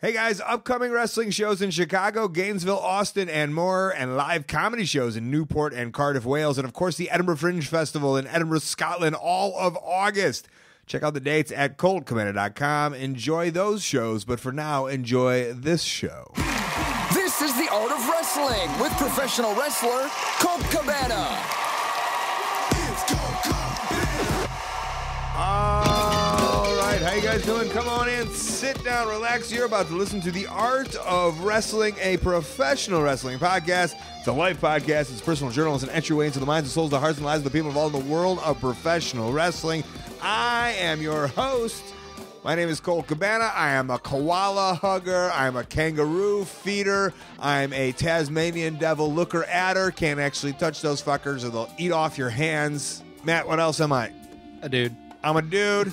Hey guys, upcoming wrestling shows in Chicago, Gainesville, Austin, and more, and live comedy shows in Newport and Cardiff, Wales, and of course the Edinburgh Fringe Festival in Edinburgh, Scotland, all of August. Check out the dates at ColtCabana.com. Enjoy those shows, but for now, enjoy this show. This is the Art of Wrestling with professional wrestler Colt Cabana. All right, how you guys doing? Come on in, sit down, relax. You're about to listen to the Art of Wrestling, a professional wrestling podcast. It's a life podcast. It's personal journalism and entryway into the minds and souls, the hearts and lives of the people involved in the world of professional wrestling. I am your host. My name is Colt Cabana. I am a koala hugger. I'm a kangaroo feeder. I'm a Tasmanian devil looker adder. Can't actually touch those fuckers or they'll eat off your hands. Matt, what else am I? A dude. I'm a dude.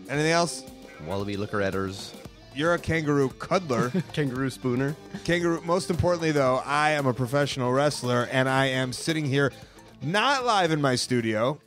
Anything else? Wallaby looker adders. You're a kangaroo cuddler. Kangaroo spooner. Kangaroo. Most importantly, though, I am a professional wrestler, and I am sitting here not live in my studio,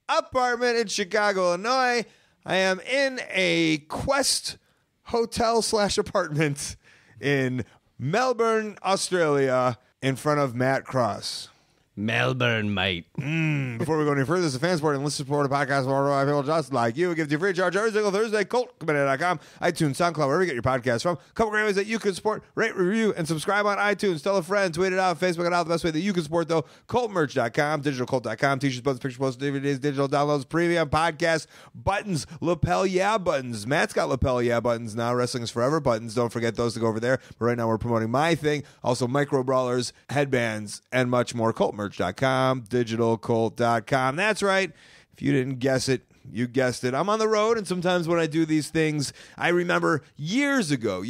apartment in Chicago, Illinois. I am in a Quest hotel/apartment in Melbourne, Australia, in front of Matt Cross. Melbourne, mate. Before we go any further, this is a fan sport and listen support a podcast for people just like you. We give you free charge every single Thursday. ColtCabana.com, iTunes, SoundCloud, wherever you get your podcasts from. A couple great ways that you can support, rate, review, and subscribe on iTunes. Tell a friend, tweet it out, Facebook it out. The best way that you can support, though, ColtMerch.com, DigitalColt.com, t-shirts, buttons, picture posts, DVDs, digital downloads, premium podcasts, buttons, lapel yeah buttons. Matt's got lapel yeah buttons now. Wrestling is forever buttons. Don't forget those to go over there. But right now we're promoting my thing. Also, micro brawlers, headbands, and much more. ColtMerch.com, digitalcolt.com. That's right. If you didn't guess it, you guessed it. I'm on the road, and sometimes when I do these things, I remember years ago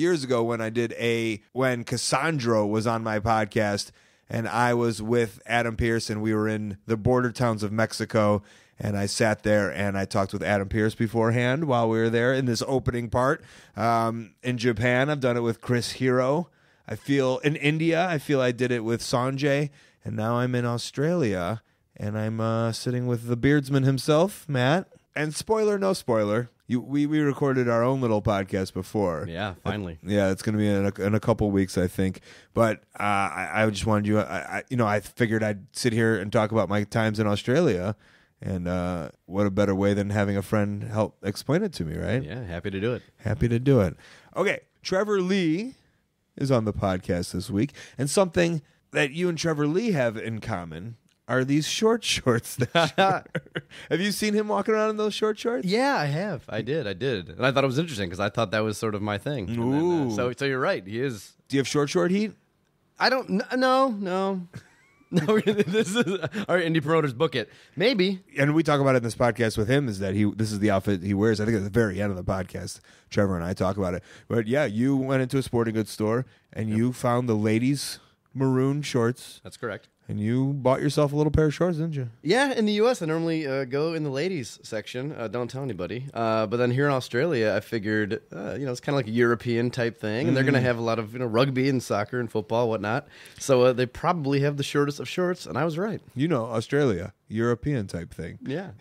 when I did when Cassandro was on my podcast, and I was with Adam Pearce, and we were in the border towns of Mexico, and I sat there and I talked with Adam Pearce beforehand while we were there in this opening part. In Japan, I've done it with Chris Hero. I feel in India, I did it with Sanjay. And now I'm in Australia, and I'm sitting with the beardsman himself, Matt. And spoiler, no spoiler, we recorded our own little podcast before. Yeah, finally. Yeah, it's going to be in a couple weeks, I think. But I just wanted you, I figured I'd sit here and talk about my times in Australia. And what a better way than having a friend help explain it to me, right? Yeah, happy to do it. Happy to do it. Okay, Trevor Lee is on the podcast this week. And something that you and Trevor Lee have in common are these short shorts. Have you seen him walking around in those short shorts? Yeah, I have. I did. And I thought it was interesting because I thought that was sort of my thing. Ooh. Then, so you're right. He is. Do you have short heat? I don't. No. No, this is our indie promoters book it. Maybe. And we talk about it in this podcast with him, is that this is the outfit he wears. I think at the very end of the podcast, Trevor and I talk about it. But yeah, you went into a sporting goods store and you found the ladies' maroon shorts. That's correct. And you bought yourself a little pair of shorts, didn't you? Yeah, in the U.S., I normally go in the ladies section. Don't tell anybody. But then here in Australia, I figured, it's kind of like a European type thing. And they're going to have a lot of rugby and soccer and football, whatnot. So they probably have the shortest of shorts, and I was right. Australia, European type thing. Yeah.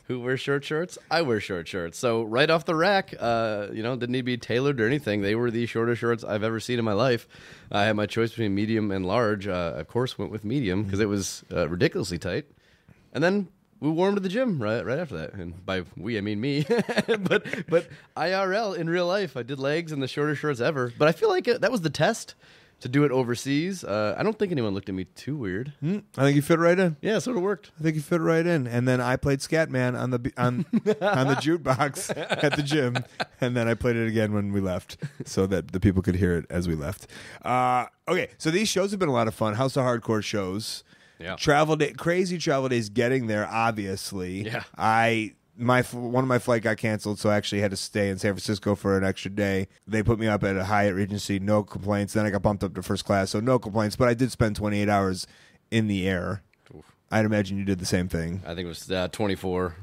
Who wears short shorts? I wear short shorts. So right off the rack, didn't need to be tailored or anything. They were the shortest shorts I've ever seen in my life. I had my choice between medium and large. Of course, went with medium because it was ridiculously tight. And then we wore them to the gym right after that. And by we, I mean me. but IRL, in real life, I did legs and the shortest shorts ever. But I feel like that was the test to do it overseas. I don't think anyone looked at me too weird. I think you fit right in. Yeah, it sort of worked. I think you fit right in. And then I played Scatman on the jukebox at the gym, and then I played it again when we left, so that the people could hear it as we left. Okay, so these shows have been a lot of fun. House of Hardcore shows. Yeah. Crazy travel days getting there. Obviously, yeah. One of my flight got canceled, so I actually had to stay in San Francisco for an extra day. They put me up at a Hyatt Regency, no complaints. Then I got bumped up to first class, so no complaints. But I did spend 28 hours in the air. Oof. I'd imagine you did the same thing. I think it was 24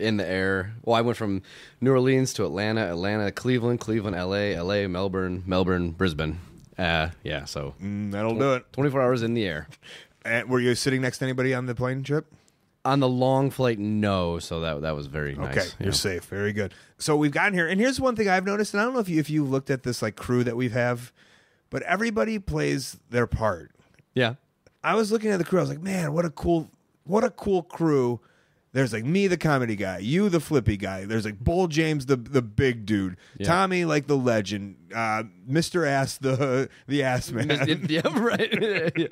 in the air. Well, I went from New Orleans to Atlanta, Cleveland, LA, Melbourne, Brisbane. So that'll do it. 24 hours in the air. And were you sitting next to anybody on the plane trip? On the long flight, no. So that was very nice. Okay, you're safe. Very good. So we've gotten here, and here's one thing I've noticed, and I don't know if you looked at this like crew that we have, but everybody plays their part. Yeah. I was looking at the crew. I was like, man, what a cool crew. There's like me, the comedy guy, you, the flippy guy. There's like Bull James, the big dude, Tommy, like the legend, Mr. Ass, the ass man. Yeah, right.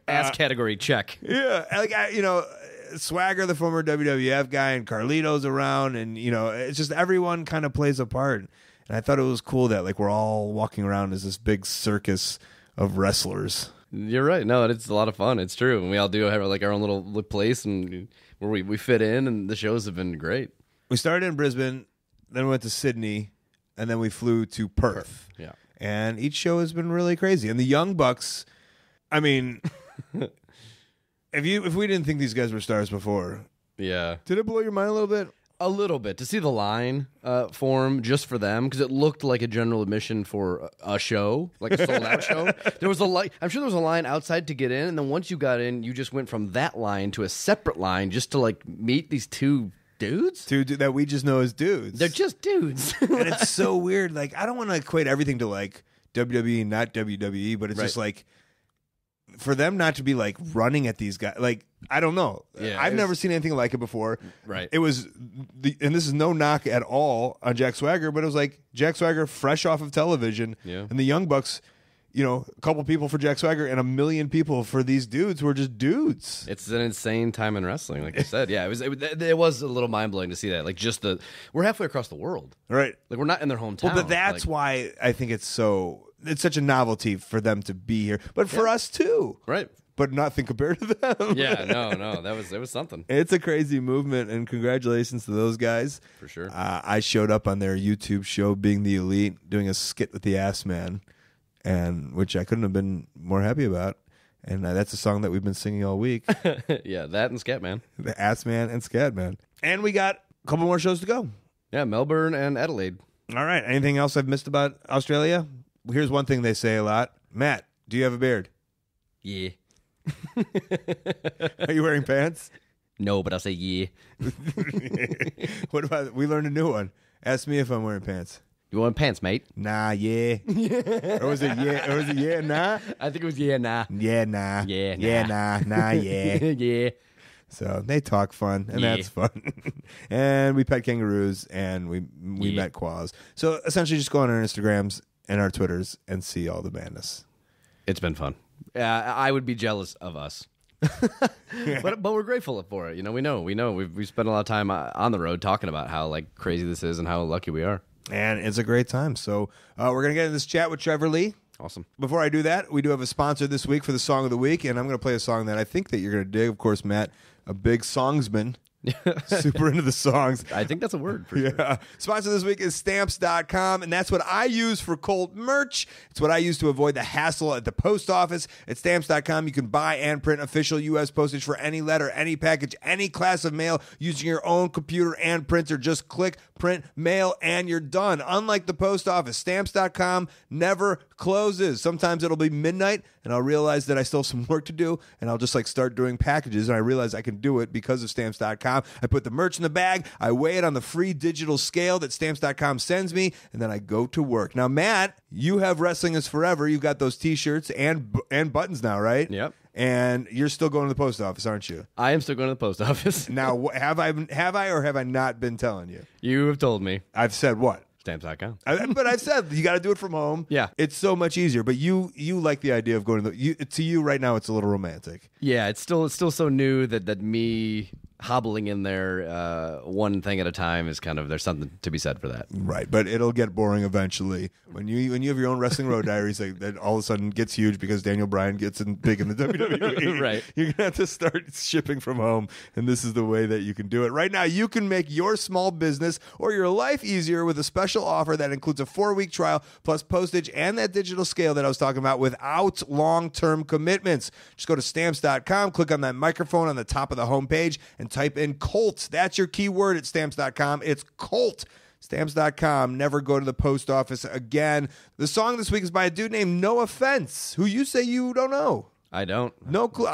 Ass category check. Yeah, like Swagger, the former WWF guy, and Carlito's around, and it's just everyone kind of plays a part. And I thought it was cool that like we're all walking around as this big circus of wrestlers. You're right. No, it's a lot of fun. It's true. And we all do have like our own little place and where we fit in, and the shows have been great. We started in Brisbane, then we went to Sydney, and then we flew to Perth. Yeah. And each show has been really crazy. And the Young Bucks, I mean, if we didn't think these guys were stars before, yeah. Did it blow your mind a little bit? A little bit. To see the line form just for them, because it looked like a general admission for a show, like a sold-out show. There was I'm sure there was a line outside to get in, and then once you got in, you just went from that line to a separate line just to like meet these two dudes? That we just know as dudes. They're just dudes. And it's so weird. Like, I don't want to equate everything to like WWE, not WWE, but it's just like, for them not to be like running at these guys, like, I don't know. Yeah, I've never seen anything like it before. Right. It was, and this is no knock at all on Jack Swagger, but it was like Jack Swagger fresh off of television, and the Young Bucks, a couple people for Jack Swagger and 1 million people for these dudes who are just dudes. It's an insane time in wrestling, like I said. Yeah, it was a little mind blowing to see that. Like, we're halfway across the world, right? Like, we're not in their hometown. Well, but that's why I think it's such a novelty for them to be here, but for us too, right? But nothing compared to them. Yeah, no, it was something. It's a crazy movement, and congratulations to those guys. For sure. I showed up on their YouTube show, Being the Elite, doing a skit with the Ass Man, and which I couldn't have been more happy about. And that's a song that we've been singing all week. Yeah, that and Scat Man. The Ass Man and Scat Man. And we got a couple more shows to go. Yeah, Melbourne and Adelaide. All right. Anything else I've missed about Australia? Here's one thing they say a lot. Matt, do you have a beard? Yeah. Are you wearing pants? No, but I'll say yeah. What about, we learned a new one. Ask me if I'm wearing pants. You want pants, mate? Nah, yeah. Or was it yeah? Or was it yeah, nah? I think it was yeah, nah. Yeah, nah. Yeah, nah. Yeah, nah, yeah. Yeah. So they talk fun, and that's fun. And we pet kangaroos, and we met koalas. So essentially, just go on our Instagrams and our Twitters and see all the madness. It's been fun. I would be jealous of us. but we're grateful for it. We know. We've spent a lot of time on the road talking about how like crazy this is and how lucky we are. And it's a great time. So we're going to get in this chat with Trevor Lee. Awesome. Before I do that, we do have a sponsor this week for the Song of the Week, and I'm going to play a song that I think that you're going to dig. Of course, Matt, a big songsman. Super into the songs. I think that's a word for sure. Sponsor this week is Stamps.com, and that's what I use for Colt merch. It's what I use to avoid the hassle at the post office. At Stamps.com, you can buy and print official U.S. postage for any letter, any package, any class of mail using your own computer and printer. Just click, print, mail, and you're done. Unlike the post office, Stamps.com never closes. Sometimes it'll be midnight, and I'll realize that I still have some work to do, and I'll just like start doing packages, and I realize I can do it because of Stamps.com. I put the merch in the bag, I weigh it on the free digital scale that Stamps.com sends me, and then I go to work. Now, Matt, you have Wrestling is Forever. You've got those T-shirts and buttons now, right? Yep. And you're still going to the post office, aren't you? I am still going to the post office. Now, have I or have I not been telling you? You have told me. I've said what? Stamps.com. But I've said you got to do it from home. Yeah. It's so much easier. But you like the idea of going to you right now, it's a little romantic. Yeah, it's still so new that me hobbling in there one thing at a time is kind of, there's something to be said for that. Right, but it'll get boring eventually. When you have your own Wrestling Road Diaries, like, that all of a sudden gets huge because Daniel Bryan gets big in the WWE. Right. You're going to have to start shipping from home, and this is the way that you can do it. Right now, you can make your small business or your life easier with a special offer that includes a 4-week trial plus postage and that digital scale that I was talking about without long-term commitments. Just go to Stamps.com, click on that microphone on the top of the homepage, and type in Colt. That's your keyword at Stamps.com. It's Colt. Stamps.com. Never go to the post office again. The song this week is by a dude named No Offense, who you say you don't know. I don't. No clue.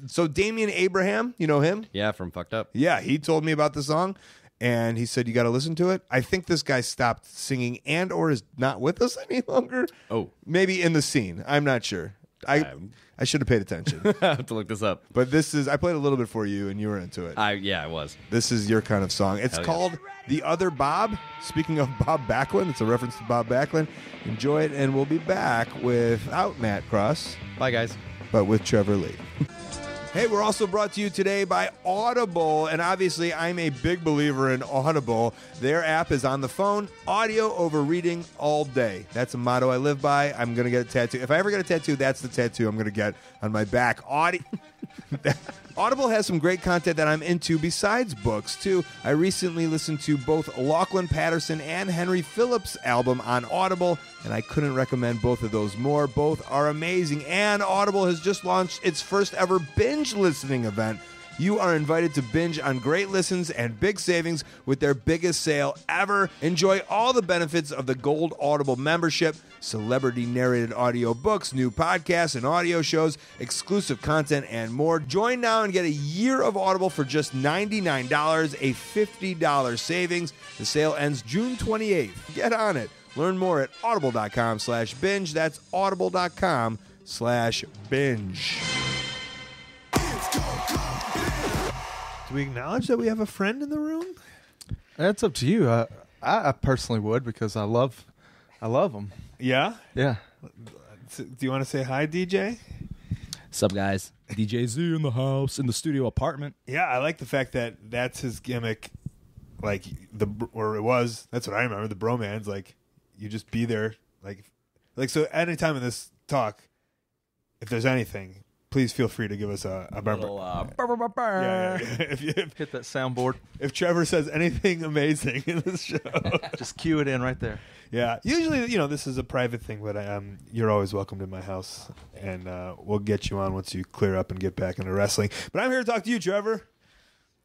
So Damian Abraham, you know him? Yeah, from Fucked Up. Yeah, he told me about the song, and he said you got to listen to it. I think this guy stopped singing and or is not with us any longer. Oh. Maybe in the scene. I'm not sure. I should have paid attention. I have to look this up. But I played a little bit for you, and you were into it. I was. This is your kind of song. It's Hell called The Other Bob. Speaking of Bob Backlund, it's a reference to Bob Backlund. Enjoy it, and we'll be back without Matt Cross, Bye, guys. but with Trevor Lee. Hey, we're also brought to you today by Audible, and obviously I'm a big believer in Audible. Their app is on the phone, audio over reading all day. That's a motto I live by. I'm going to get a tattoo. If I ever get a tattoo, that's the tattoo I'm going to get on my back. Audible has some great content that I'm into besides books, too. I recently listened to both Lachlan Patterson and Henry Phillips' album on Audible, and I couldn't recommend both of those more. Both are amazing, and Audible has just launched its first ever binge listening event. You are invited to binge on great listens and big savings with their biggest sale ever. Enjoy all the benefits of the Gold Audible membership, celebrity narrated audio books, new podcasts and audio shows, exclusive content, and more. Join now and get a year of Audible for just $99, a $50 savings. The sale ends June 28th. Get on it. Learn more at audible.com/binge. That's audible.com/binge. Do we acknowledge that we have a friend in the room? That's up to you. I personally would because I love them. Yeah? Yeah. Do you want to say hi, DJ? Sup, guys? DJ Z in the house, in the studio apartment. Yeah, I like the fact that that's his gimmick. Like, or it was, that's what I remember, the bromance. Like, you just be there. Like so anytime in this talk, if there's anything, please feel free to give us a Little, yeah. Hit that soundboard. If Trevor says anything amazing in this show, Just cue it in right there. yeah. Usually, this is a private thing, but you're always welcome to my house, and we'll get you on once you clear up and get back into wrestling. But I'm here to talk to you, Trevor,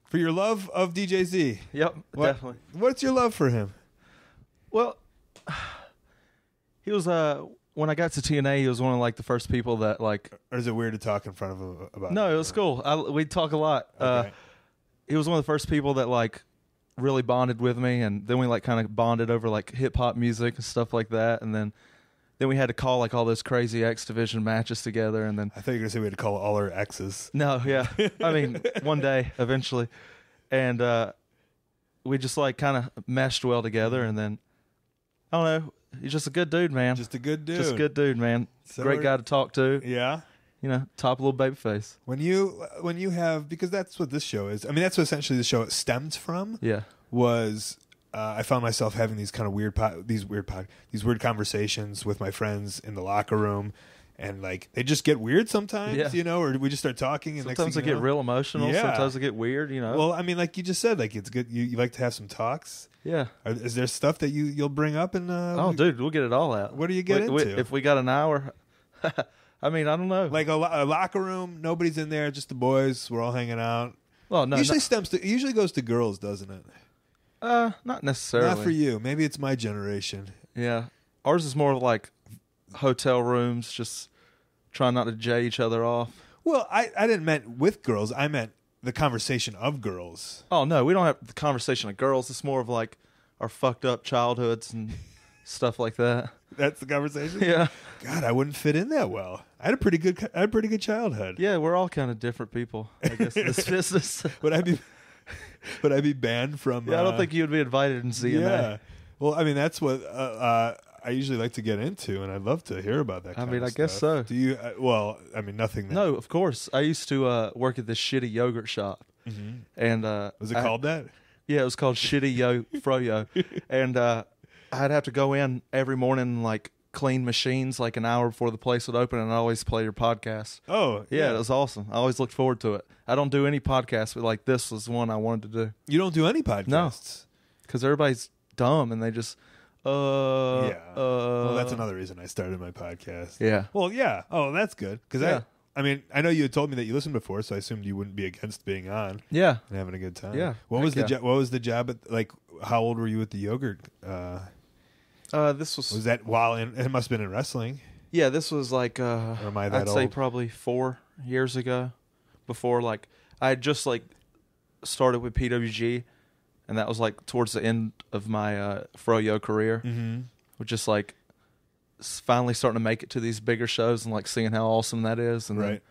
for your love of DJ Z. Yep, definitely. What's your love for him? Well, he was when I got to TNA, he was one of like the first people that like. Or is it weird to talk in front of him about? No, it was cool. We'd talk a lot. Okay. He was one of the first people that like really bonded with me, and then we like kind of bonded over like hip hop music and stuff like that, and then we had to call like all those crazy X Division matches together, and then I thought you were gonna say we had to call all our exes. no, yeah, I mean one day eventually, and we just like kind of meshed well together, and then I don't know. He's just a good dude, man. Just a good dude. Just a good dude, man. So Great guy to talk to. Yeah. Top little baby face. When you have, because that's what this show is. I mean, that's what essentially the show stemmed from. Yeah. Was I found myself having these kind of weird conversations with my friends in the locker room, and like they just get weird sometimes, Yeah. Or we just start talking, and Sometimes next they thing get real emotional. Yeah. Sometimes they get weird. Well, I mean, like you just said, like it's good. You like to have some talks. Yeah. Is there stuff that you'll bring up and? Dude, we'll get it all out. What do you get into? If we got an hour, I mean, I don't know. Like a locker room, nobody's in there, just the boys. We're all hanging out. Well, no, Usually goes to girls, doesn't it? not necessarily. Not for you. Maybe it's my generation. Yeah, ours is more like hotel rooms, just trying not to jay each other off. Well, I didn't meant with girls. I meant the conversation of girls. Oh no, we don't have the conversation of girls. It's more of like our fucked up childhoods and stuff like that. That's the conversation. Yeah. God, I wouldn't fit in that well. I had a pretty good childhood. Yeah, we're all kind of different people, I guess, in this business. Would I be banned from? Yeah, I don't think you would be invited in CNA. Yeah. Well, I mean, that's what I usually like to get into, and I'd love to hear about that. Kind of I guess so. Do you? Well, I mean, nothing. No, of course. I used to work at this shitty yogurt shop, and was it called that? Yeah, it was called Shitty Froyo, and I'd have to go in every morning and like clean machines like an hour before the place would open, and I'd always play your podcast. Oh, yeah, it was awesome. I always looked forward to it. I don't do any podcasts, but like this was one I wanted to do. You don't do any podcasts? No, because everybody's dumb and they just well, that's another reason I started my podcast. Yeah. Well, yeah. Oh, that's good. Because Yeah. I mean, I know you had told me that you listened before, so I assumed you wouldn't be against being on Yeah. and having a good time. Yeah. What Heck was the yeah. what was the job at, like, how old were you with the yogurt? This was Was that while in, it must have been in wrestling. Yeah, this was like Or am I that I'd say old? probably 4 years ago. Before like I had just like started with PWG, and that was like towards the end of my Froyo career. Mm-hmm. With just like finally starting to make it to these bigger shows and like seeing how awesome that is, and then Right.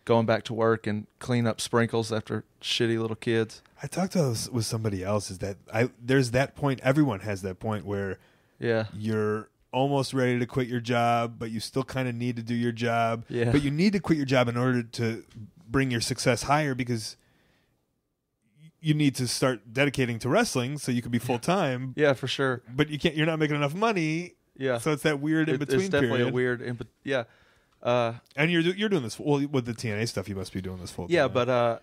going back to work and clean up sprinkles after shitty little kids. I talked to this with somebody else. Is that there's that point. Everyone has that point where Yeah. you're almost ready to quit your job, but you still kind of need to do your job. Yeah. But you need to quit your job in order to bring your success higher, because you need to start dedicating to wrestling so you can be full time. Yeah, for sure. But you can't. You're not making enough money. Yeah. So it's that weird in between It's definitely period. a weird yeah. And you're doing this with the TNA stuff. You must be doing this full time. Yeah, but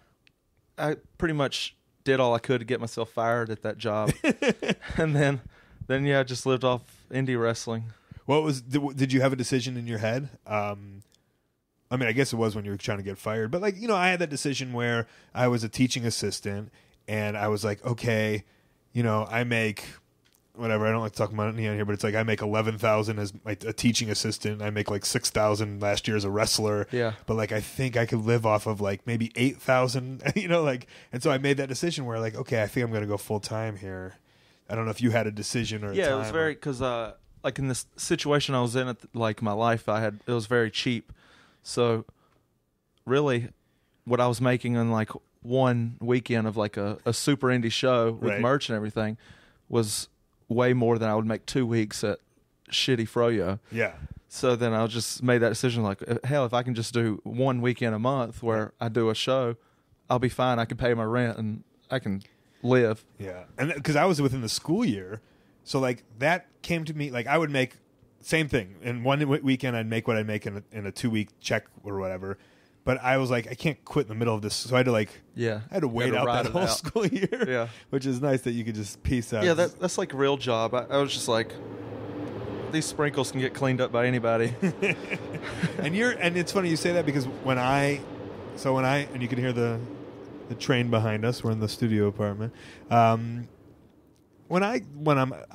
I pretty much did all I could to get myself fired at that job. And then yeah, I just lived off indie wrestling. What was? Did you have a decision in your head? I mean, I guess it was when you were trying to get fired. But like, I had that decision where I was a teaching assistant, and I was like, okay, I make whatever. I don't like to talk money on here, but it's like I make 11,000 as a teaching assistant. I make like 6,000 last year as a wrestler. Yeah. But like, I think I could live off of like maybe 8,000. And so I made that decision where like, okay, I think I'm going to go full time here. I don't know if you had a decision or Yeah, it was very because like in this situation I was in, like my life, it was very cheap. So really, what I was making in like one weekend of like a super indie show with Right. merch and everything was way more than I would make 2 weeks at shitty Froyo. Yeah. So then I just made that decision like, hell, if I can just do 1 weekend a month where I do a show, I'll be fine. I can pay my rent and I can live. Yeah, and because I was within the school year, so like that came to me. Like I would make same thing in one weekend. I'd make what I'd make in a 2-week check or whatever. But I was like, I can't quit in the middle of this, so I had to like, Yeah. I had to wait You had to out ride that it whole out. school year. Yeah. which is nice that you could just piece out. Yeah, that's like a real job. I was just like, these sprinkles can get cleaned up by anybody. and it's funny you say that because when I and you can hear the train behind us. We're in the studio apartment. I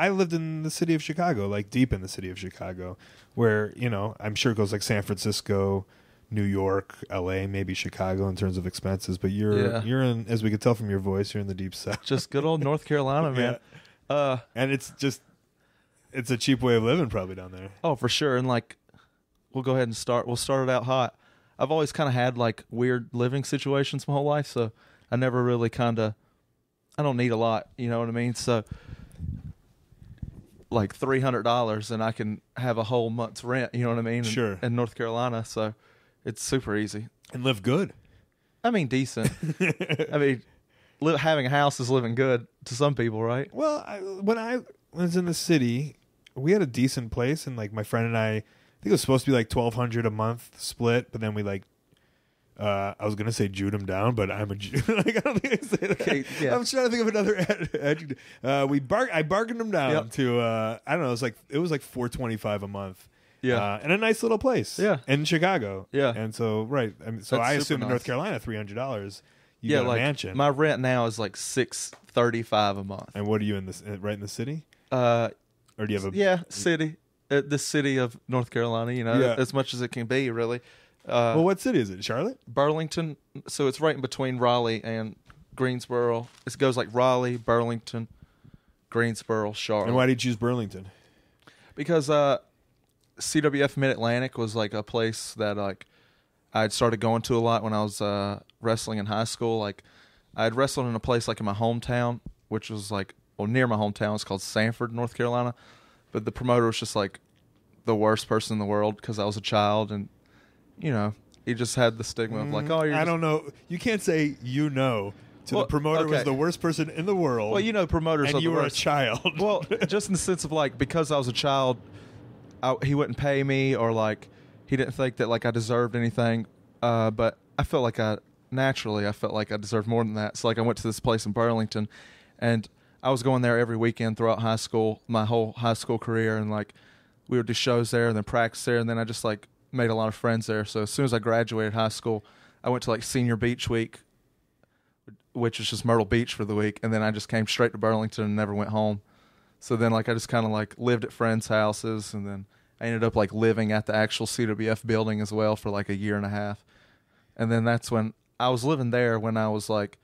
lived in the city of Chicago, like deep in the city of Chicago, where I'm sure it goes like San Francisco, New York, L.A., maybe Chicago in terms of expenses. But you're in, as we could tell from your voice, you're in the deep south. Just good old North Carolina, man. And it's a cheap way of living probably down there. Oh, for sure. And like, we'll go ahead and start. We'll start it out hot. I've always kind of had like weird living situations my whole life, so I never really I don't need a lot, you know what I mean? So like $300 and I can have a whole month's rent, you know what I mean? Sure. In North Carolina, so it's super easy. And live good. I mean, decent. I mean, having a house is living good to some people, right? Well, when I was in the city, we had a decent place, and like my friend and I think it was supposed to be like $1,200 a month split, but then we like I was gonna say Jewed him down, but I'm a Jew. Like, I don't think I say that. Okay, yeah. I'm trying to think of another adjective. I bargained him down to I don't know. It was like $425 a month. Yeah. in a nice little place. Yeah. in Chicago. Yeah. and so right. I mean, so That's I super assume in nice. North Carolina $300. You Yeah, got a like mansion. my rent now is like $635 a month. And what are you in this? Right in the city, Uh, or do you have a? yeah, city. The city of North Carolina, Yeah. as much as it can be, really. Well, what city is it? Charlotte? Burlington, so it's right in between Raleigh and Greensboro. It goes like Raleigh, Burlington, Greensboro, Charlotte. And why did you choose Burlington? Because CWF Mid-Atlantic was like a place that like I'd started going to a lot when I was wrestling in high school. Like I'd wrestled in a place like in my hometown, which was like near my hometown. It's called Sanford, North Carolina. But the promoter was just like the worst person in the world because I was a child, and he just had the stigma of like, oh, you're I don't know. You can't say to Well, the promoter was okay. the worst person in the world. Well, promoters and are you the were a worst. child. Well, just in the sense of like, because I was a child, he wouldn't pay me, or like he didn't think that like I deserved anything. But I felt like I felt like I deserved more than that. So like I went to this place in Burlington, and I was going there every weekend throughout high school, my whole high school career, and like we would do shows there and then practice there, and then I just like made a lot of friends there. So as soon as I graduated high school, I went to like Senior Beach Week, which was just Myrtle Beach for the week, and then I just came straight to Burlington and never went home. So then like I just kind of like lived at friends' houses, and then I ended up like living at the actual CWF building as well for like a year and a half. And then that's when I was living there when I was like,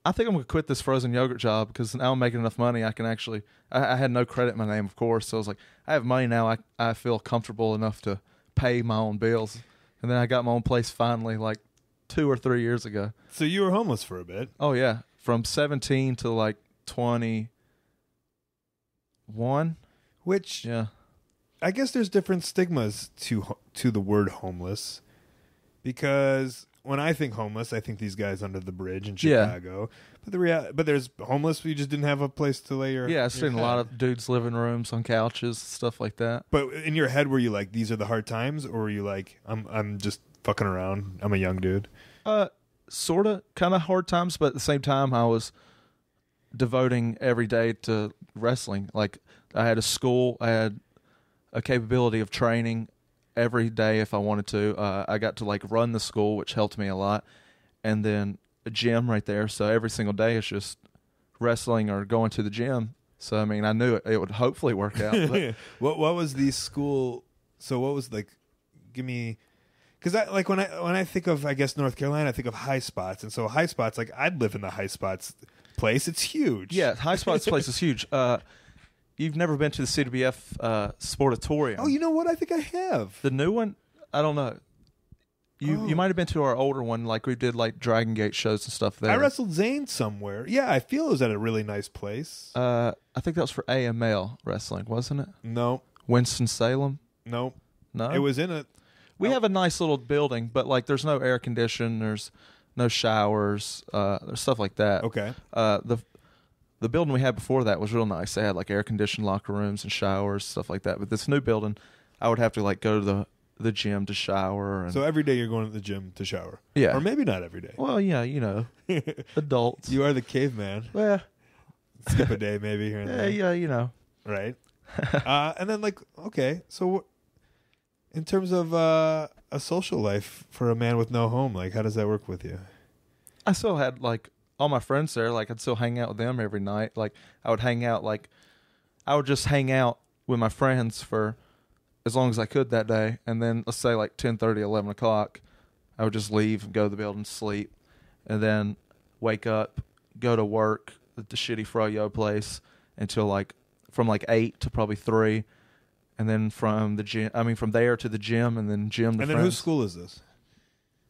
I think I'm going to quit this frozen yogurt job because now I'm making enough money. I can actually, I had no credit in my name, of course. So I was like, I have money now. I feel comfortable enough to pay my own bills. And then I got my own place finally like 2 or 3 years ago. So you were homeless for a bit. Oh, yeah. From 17 to like 21. Which, Yeah. I guess there's different stigmas to the word homeless. Because when I think homeless, I think these guys under the bridge in Chicago. Yeah. But there's homeless who you just didn't have a place to lay your Yeah, I've seen head. a lot of dudes' living rooms on couches, stuff like that. But in your head, were you like, these are the hard times? Or were you like, I'm just fucking around. I'm a young dude. Sort of, kind of hard times, but at the same time, I was devoting every day to wrestling. Like, I had a school, I had a capability of training every day if I wanted to. I got to like run the school, which helped me a lot, and then a gym right there. So every single day is just wrestling or going to the gym. So I mean, I knew it would hopefully work out. But What was the school? So what was like? Give me, because I like when I think of, I guess, North Carolina, I think of High Spots, and so High Spots, like I'd live in the High Spots place. It's huge. yeah, High Spots place is huge. You've never been to the CWF Sportatorium? Oh, you know what? I think I have. The new one, I don't know. You might have been to our older one, like we did like Dragon Gate shows and stuff there. I wrestled Zane somewhere. Yeah, I feel it was at a really nice place. I think that was for AML wrestling, wasn't it? No, Winston-Salem? no, No? it was in a. We have a nice little building, but like there's no air condition, there's no showers, there's stuff like that. Okay. The building we had before that was real nice. They had like air conditioned locker rooms and showers, stuff like that. But this new building, I would have to like go to the gym to shower. And, So every day you're going to the gym to shower. Yeah. Or maybe not every day. well, yeah, you know, adults. You are the caveman. Well, Skip a day maybe here and there. yeah, you know. Right. And then like, okay, so in terms of a social life for a man with no home, like how does that work with you? I still had like all my friends there. Like I'd still hang out with them every night. Like I would just hang out with my friends for as long as I could that day. And then let's say like 10:30, 11 o'clock, I would just leave and go to the building, sleep, and then wake up, go to work at the shitty froyo place until like from like 8 to probably 3. And then from there to the gym, and then gym to And then friends. whose school is this?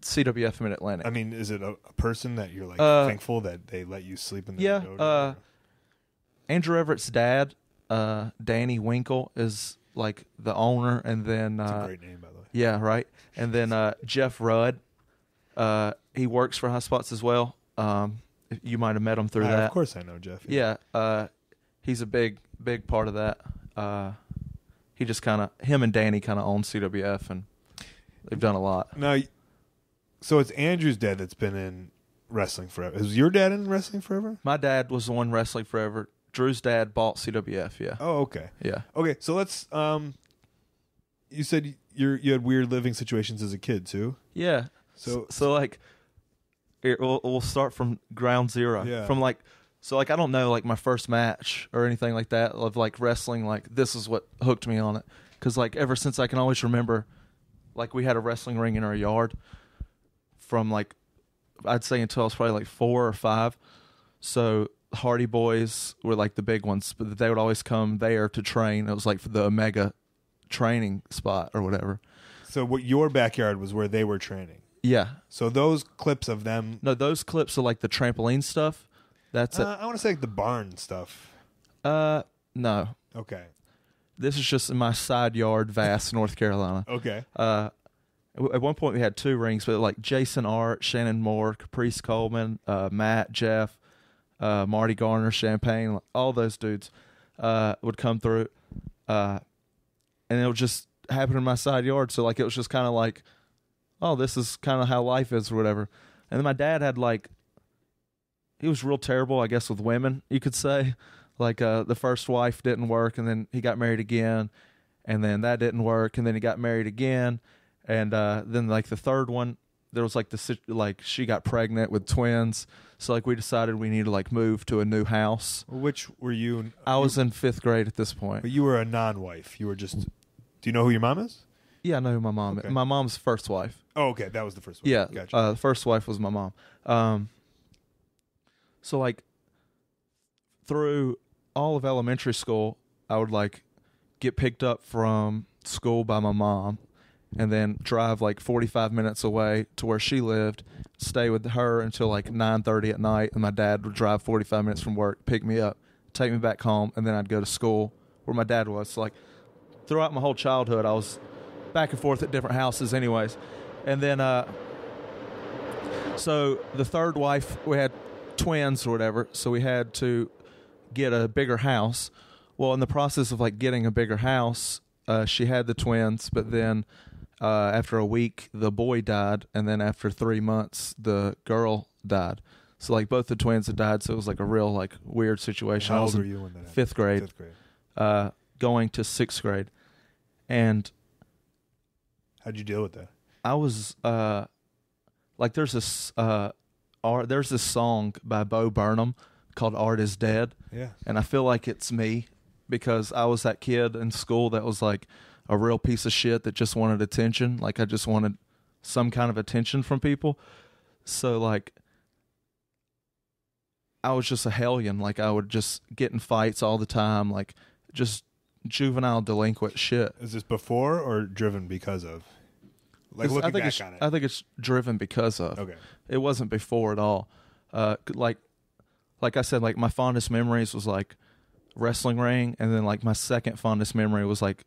CWF Mid-Atlantic. I mean, is it a person that you're like thankful that they let you sleep in their dojo? Yeah. Andrew Everett's dad, Danny Winkle, is like the owner, and then That's a great name, by the way. yeah, right. And then Jeff Rudd, he works for High Spots as well. You might have met him through that. Of course I know Jeff. Yeah, he's a big part of that. He just him and Danny kind of own CWF, and they've done a lot. Now, so it's Andrew's dad that's been in wrestling forever. Is your dad in wrestling forever? My dad was the one wrestling forever. Drew's dad bought CWF, yeah. Oh, okay. Yeah. Okay, so let's. You said you had weird living situations as a kid too. Yeah. So like, here, we'll start from ground zero. Yeah. From like, so like I don't know like my first match or anything like that of like wrestling. Like this is what hooked me on it, because like ever since I can always remember, like we had a wrestling ring in our yard. From like, I'd say until I was probably like 4 or 5. So Hardy Boys were like the big ones, but they would always come there to train. It was like for the Omega training spot or whatever. So what your backyard was where they were training. Yeah. So those clips of them. No, those clips are like the trampoline stuff. That's it. I want to say like the barn stuff. No. Okay. This is just in my side yard, Vass, North Carolina. Okay. At one point we had 2 rings, but like Jason Art, Shannon Moore, Caprice Coleman, Matt, Jeff, Marty Garner, Champagne, like, all those dudes would come through, and it would just happen in my side yard. So like it was just kind of like, oh, this is kind of how life is or whatever. And then my dad had like, he was real terrible, I guess, with women, you could say. Like the first wife didn't work, and then he got married again, and then that didn't work, and then he got married again. And then like the third one, there was like she got pregnant with twins. So like we decided we need to like move to a new house. Which were you? I was in 5th grade at this point. But you were a non-wife. You were just Do you know who your mom is? Yeah, I know who my mom is. My mom's first wife. Oh, okay. That was the first one. Yeah, Gotcha. the first wife was my mom. So like through all of elementary school, I would like get picked up from school by my mom and then drive like 45 minutes away to where she lived, stay with her until like 9:30 at night, and my dad would drive 45 minutes from work, pick me up, take me back home, and then I'd go to school where my dad was. So like throughout my whole childhood, I was back and forth at different houses anyways. And then so the third wife, we had twins or whatever, so we had to get a bigger house. Well, in the process of like getting a bigger house, she had the twins, but then after a week the boy died, and then after 3 months the girl died. So like both the twins had died, so it was like a real like weird situation. How I was old were in you when that happened? fifth grade. Fifth grade. Going to sixth grade. And how'd you deal with that? I was like there's this song by Bo Burnham called Art is Dead. Yeah. And I feel like it's me because I was that kid in school that was like a real piece of shit that just wanted attention. Like I just wanted some kind of attention from people. So like I was just a hellion. Like I would just get in fights all the time, like just juvenile delinquent shit. Is this before or driven because of? Like looking back on it. I think it's driven because of. Okay. It wasn't before at all. Like I said, like my fondest memories was like wrestling ring, and then like my second fondest memory was like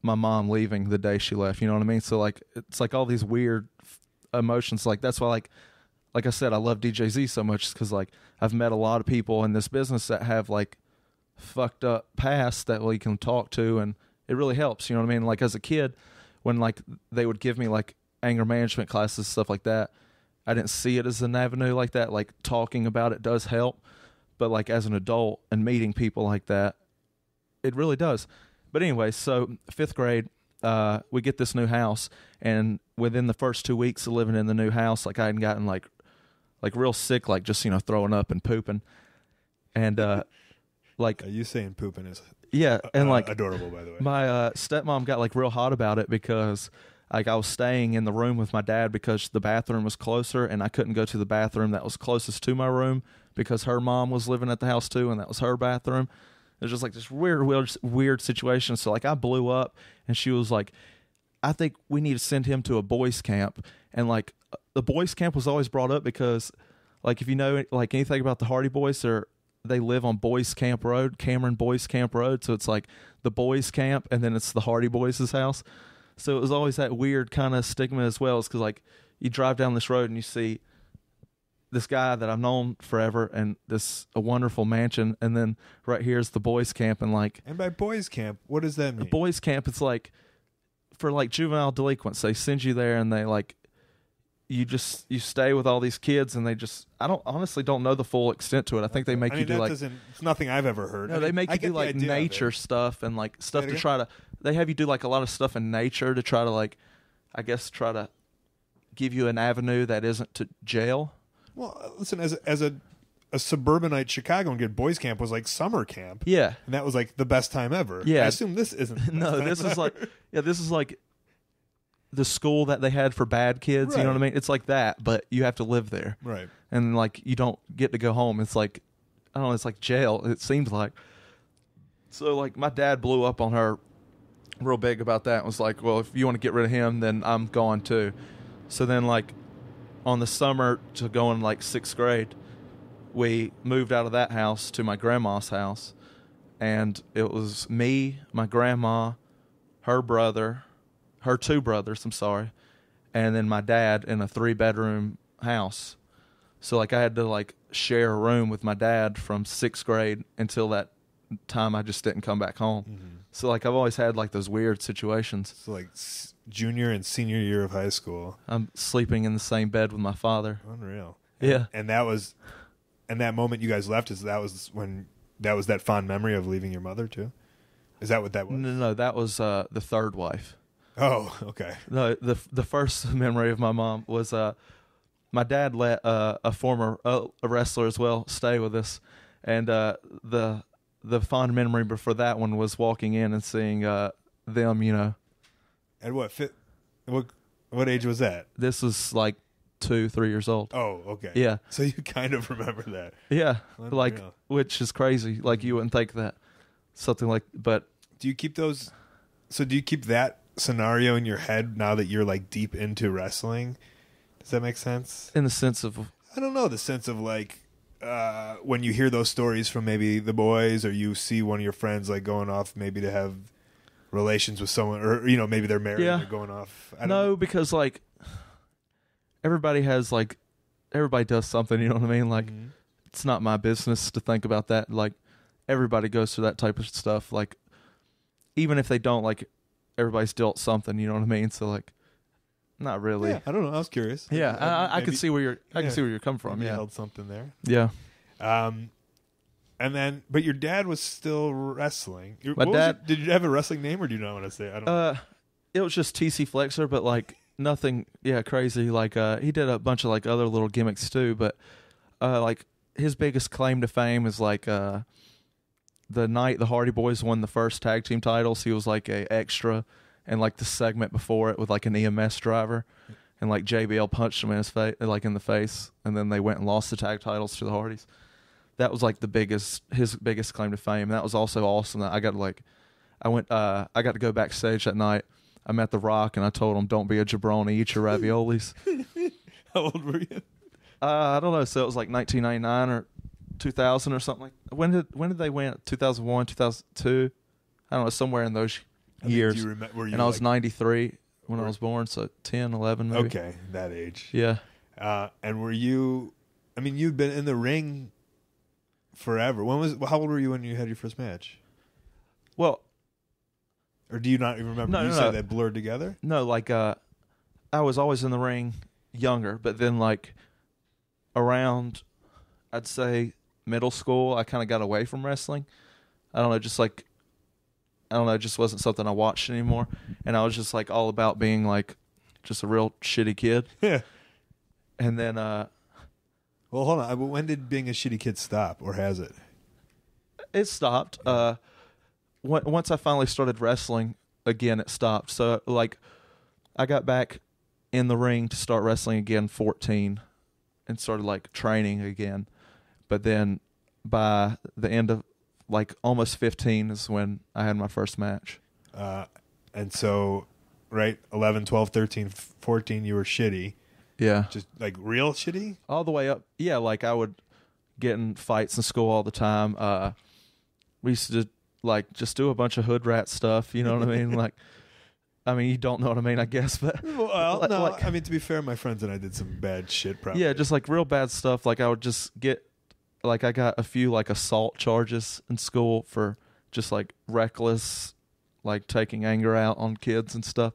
my mom leaving the day she left. You know what I mean? So like it's like all these weird emotions. Like that's why like I said, I love DJ Z so much because like I've met a lot of people in this business that have like fucked up past that we can talk to, and it really helps. You know what I mean? Like as a kid, when like they would give me like anger management classes, stuff like that, I didn't see it as an avenue like that. Like talking about it does help, but like as an adult and meeting people like that, it really does. But anyway, so fifth grade, we get this new house, and within the first 2 weeks of living in the new house, like I had gotten like real sick, like just, you know, throwing up and pooping. And like You saying pooping is and like adorable, by the way. my stepmom got like real hot about it because like I was staying in the room with my dad because the bathroom was closer, and I couldn't go to the bathroom that was closest to my room because her mom was living at the house too, and that was her bathroom. It was just like this weird situation. So like I blew up, and she was like, I think we need to send him to a boys camp. And like the boys camp was always brought up because like if you know like anything about the Hardy Boys, they live on Boys Camp Road, Cameron Boys Camp Road. So it's like the boys camp, and then it's the Hardy Boys' house. So it was always that weird kind of stigma as well, is because like you drive down this road and you see this guy that I've known forever and a wonderful mansion, and then right here is the boys camp. And like, and by boys camp, what does that mean? Boys camp, it's like for like juvenile delinquents. They send you there, and they like you stay with all these kids, and they just I honestly don't know the full extent to it. I think they make you do like it's nothing I've ever heard. No, they make you do like nature stuff and like stuff to try to. They have you do like a lot of stuff in nature to try to like, I guess, try to give you an avenue that isn't to jail. Well, listen, as a suburbanite Chicagoan kid, boys camp was like summer camp. Yeah, and that was like the best time ever. Yeah, I assume this isn't. No, this is like this is like the school that they had for bad kids. Right. You know what I mean? It's like that, but you have to live there. Right. And like you don't get to go home. It's like I don't know. It's like jail. It seems like. So like my dad blew up on her real big about that and was like, well, if you want to get rid of him, then I'm gone too. So then like on the summer to go in like sixth grade, we moved out of that house to my grandma's house, and it was me, my grandma, her two brothers, and then my dad in a 3-bedroom house. So like I had to like share a room with my dad from sixth grade until that time I just didn't come back home. Mm-hmm. So like I've always had like those weird situations. So like junior and senior year of high school, I'm sleeping in the same bed with my father. Unreal. Yeah. And that moment you guys left, that was that fond memory of leaving your mother too? Is that what that was? No, that was the third wife. Oh, okay. No, the first memory of my mom was my dad let a former a wrestler as well stay with us, and the fond memory before that one was walking in and seeing them, you know. At what age was that? This was like 2-3 years old. Oh, okay. Yeah. So you kind of remember that. Yeah, Unreal. like, which is crazy. Like, you wouldn't think that something like, but Do you keep those? So do you keep that scenario in your head now that you're like deep into wrestling? Does that make sense? in the sense of, I don't know, the sense of like when you hear those stories from maybe the boys, or you see one of your friends like going off maybe to have relations with someone, or you know, maybe they're married and they're going off. I don't know. because like everybody does something, you know what I mean? Like, it's not my business to think about that. Like, everybody goes through that type of stuff. Like, even if they don't, like, everybody's dealt something, you know what I mean? So like, not really. Yeah, I don't know. I was curious. Yeah, I Maybe- can see where you're coming from. maybe you Yeah, held something there. yeah. And then, but your dad was still wrestling. My dad- did you have a wrestling name, or do you not want to say? I don't know. It was just TC Flexor, but like nothing, crazy. Like, he did a bunch of like other little gimmicks too, but like his biggest claim to fame is like the night the Hardy Boys won the first tag team titles. He was like a extra, and like the segment before it with like an EMS driver, and like JBL punched him in his face, like in the face, and then they went and lost the tag titles to the Hardys. That was like his biggest claim to fame. That was also awesome. That I got to go backstage that night. I met The Rock, and I told him, "Don't be a jabroni, eat your raviolis." How old were you? I don't know. So it was like 1999 or 2000 or something. When did they win? 2001, 2002. I don't know, somewhere in those years. Do you remember? Were you And I was like, 93 when I was born, so 10, 11 maybe. okay, that age. Yeah. And were you? I mean, you'd been in the ring forever. How old were you when you had your first match? Well, Or do you not even remember? No, you no, said no. they blurred together? no, like I was always in the ring younger, but then like around, I'd say middle school, I kind of got away from wrestling. I don't know, it just wasn't something I watched anymore, and I was just like all about being like just a real shitty kid. Yeah. And then Well, hold on. When did being a shitty kid stop, or has it? it stopped. Once I finally started wrestling again, it stopped. So like, I got back in the ring to start wrestling again, 14, and started like training again. But then by the end of like almost 15 is when I had my first match. And so, right, 11, 12, 13, 14, you were shitty. Yeah. Just like real shitty? All the way up. Yeah, like I would get in fights in school all the time. We used to like just do a bunch of hood rat stuff, you know what I mean? Like, I mean, you don't know what I mean, I guess, but Well, no. like- I mean, to be fair, my friends and I did some bad shit, probably. yeah, just like real bad stuff. Like I would just get, like I got a few like assault charges in school for just like reckless, like taking anger out on kids and stuff.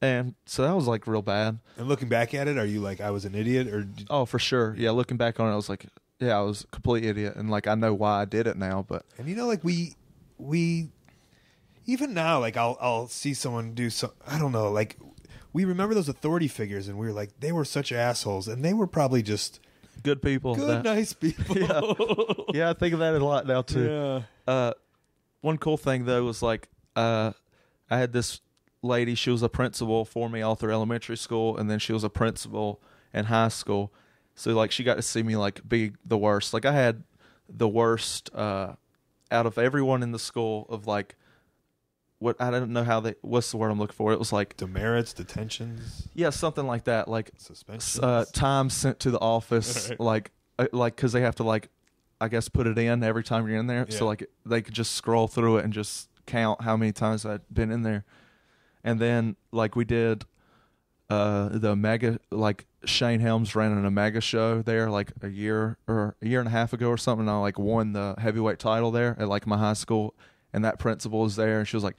And so that was like real bad. And looking back at it, are you like, I was an idiot, or Oh, for sure. Yeah, looking back on it, I was like, yeah, I was a complete idiot, and like I know why I did it now. But And you know, like we even now, like I'll see someone do some, I don't know, like we remember those authority figures, and we were like, they were such assholes, and they were probably just good people. good, nice people. Yeah, I think of that a lot now too. Yeah. One cool thing though was like I had this lady. She was a principal for me all through elementary school, and then she was a principal in high school. So like she got to see me like be the worst. Like I had the worst out of everyone in the school of like what I don't know how they. What's the word I'm looking for? It was like Demerits, detentions, yeah, something like that. Like suspensions. time sent to the office, Right. like because they have to like I guess put it in every time you're in there. Yeah. So like they could just scroll through it and just count how many times I'd been in there. And then like we did the mega, like Shane Helms ran an Omega show there like a year and a half ago or something, and I like won the heavyweight title there at like my high school, and that principal was there, and she was like,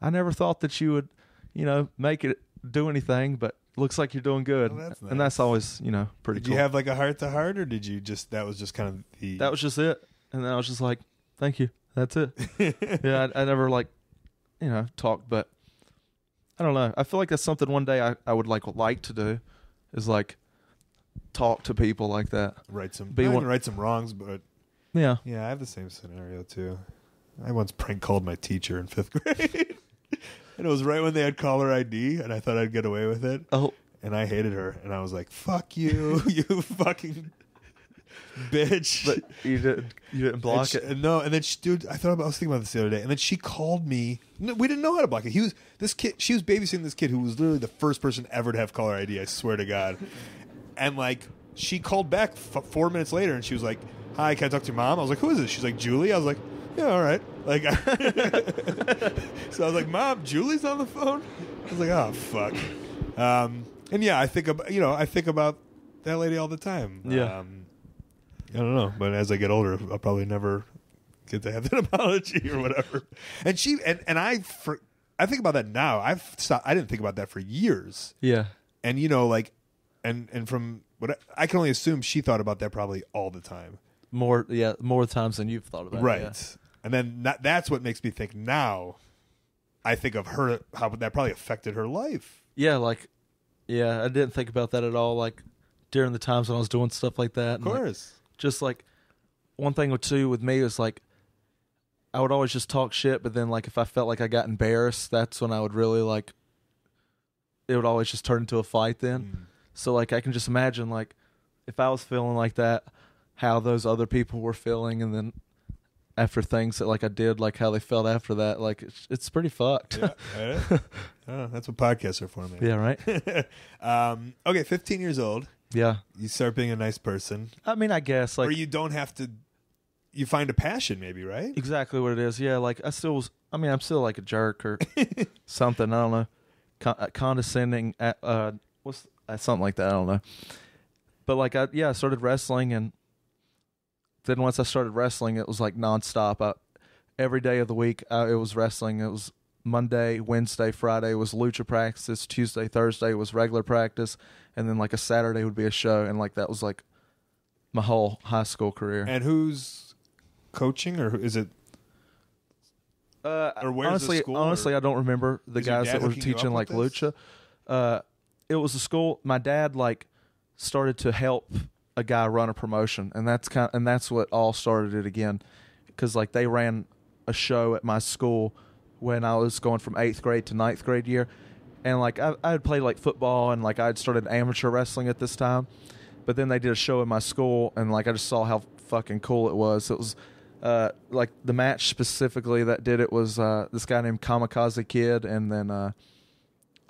I never thought that you would, you know, make it do anything, but looks like you're doing good. Well, that's And nice. that's always, you know, pretty Did cool. you have like a heart to heart, or did you just, that was just kind of the That was just it. And then I was just like, thank you. That's it. Yeah, I never like, you know, talked, but I don't know. I feel like that's something one day I would like to do, is like talk to people like that. right some Be not one- even right some wrongs, but Yeah. yeah, I have the same scenario too. I once prank called my teacher in 5th grade. And it was right when they had caller ID, and I thought I'd get away with it. Oh. And I hated her, and I was like, "Fuck you, you fucking bitch!" But you didn't block it. No, and then dude, I was thinking about this the other day, and then she called me. No, we didn't know how to block it. She was babysitting this kid who was literally the first person ever to have caller ID. I swear to God. And like, she called back 4 minutes later, and she was like, "Hi, can I talk to your mom?" I was like, "Who is this?" She's like, "Julie." I was like, "Yeah, all right." Like, so I was like, "Mom, Julie's on the phone." I was like, "Oh fuck." And yeah, I think about that lady all the time. Yeah. I don't know, but as I get older, I'll probably never get to have that apology or whatever. And I think about that now. I didn't think about that for years. Yeah. And and from what I can only assume, she thought about that probably all the time. More times than you've thought about Right. it. Right. And then that's what makes me think now. I think of her, how that probably affected her life. Yeah, I didn't think about that at all. Like during the times when I was doing stuff like that. Of course. Just like one thing or two with me is like I would always just talk shit, but then like if I felt like I got embarrassed, that's when I would really like it would always just turn into a fight then. So like I can just imagine like if I was feeling like that, how those other people were feeling, and then after things that like I did, like how they felt after that, like it's pretty fucked. Yeah, that's what podcasts are for, man. Yeah, right. Okay, 15 years old. Yeah. You start being a nice person. I mean, I guess like or you don't have to. You find a passion, maybe, right? Exactly what it is. Yeah, like I'm still like a jerk or something. I don't know, condescending. Something like that. I don't know. But like I started wrestling, and then once I started wrestling, it was like nonstop. Every day of the week, it was wrestling. It was Monday, Wednesday, Friday was lucha practice. Tuesday, Thursday was regular practice, and then like a Saturday would be a show, and like that was like my whole high school career. And who's coaching, or is it? Or where's the school? Honestly, I don't remember the guys that were teaching like lucha. It was a school. My dad like started to help a guy run a promotion, and that's what all started it again, because like they ran a show at my school when I was going from 8th grade to 9th grade year, and like I had played like football, and like I had started amateur wrestling at this time, but then they did a show in my school, and like I just saw how fucking cool it was. It was like the match specifically that did it was this guy named Kamikaze Kid, and then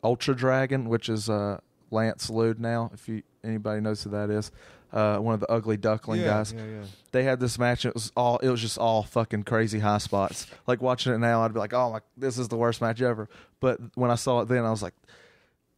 Ultra Dragon, which is Lance Lude now, if anybody knows who that is. One of the ugly duckling guys. Yeah. They had this match, and it was just all fucking crazy high spots. Like watching it now, I'd be like, "Oh my, this is the worst match ever." But when I saw it then, I was like,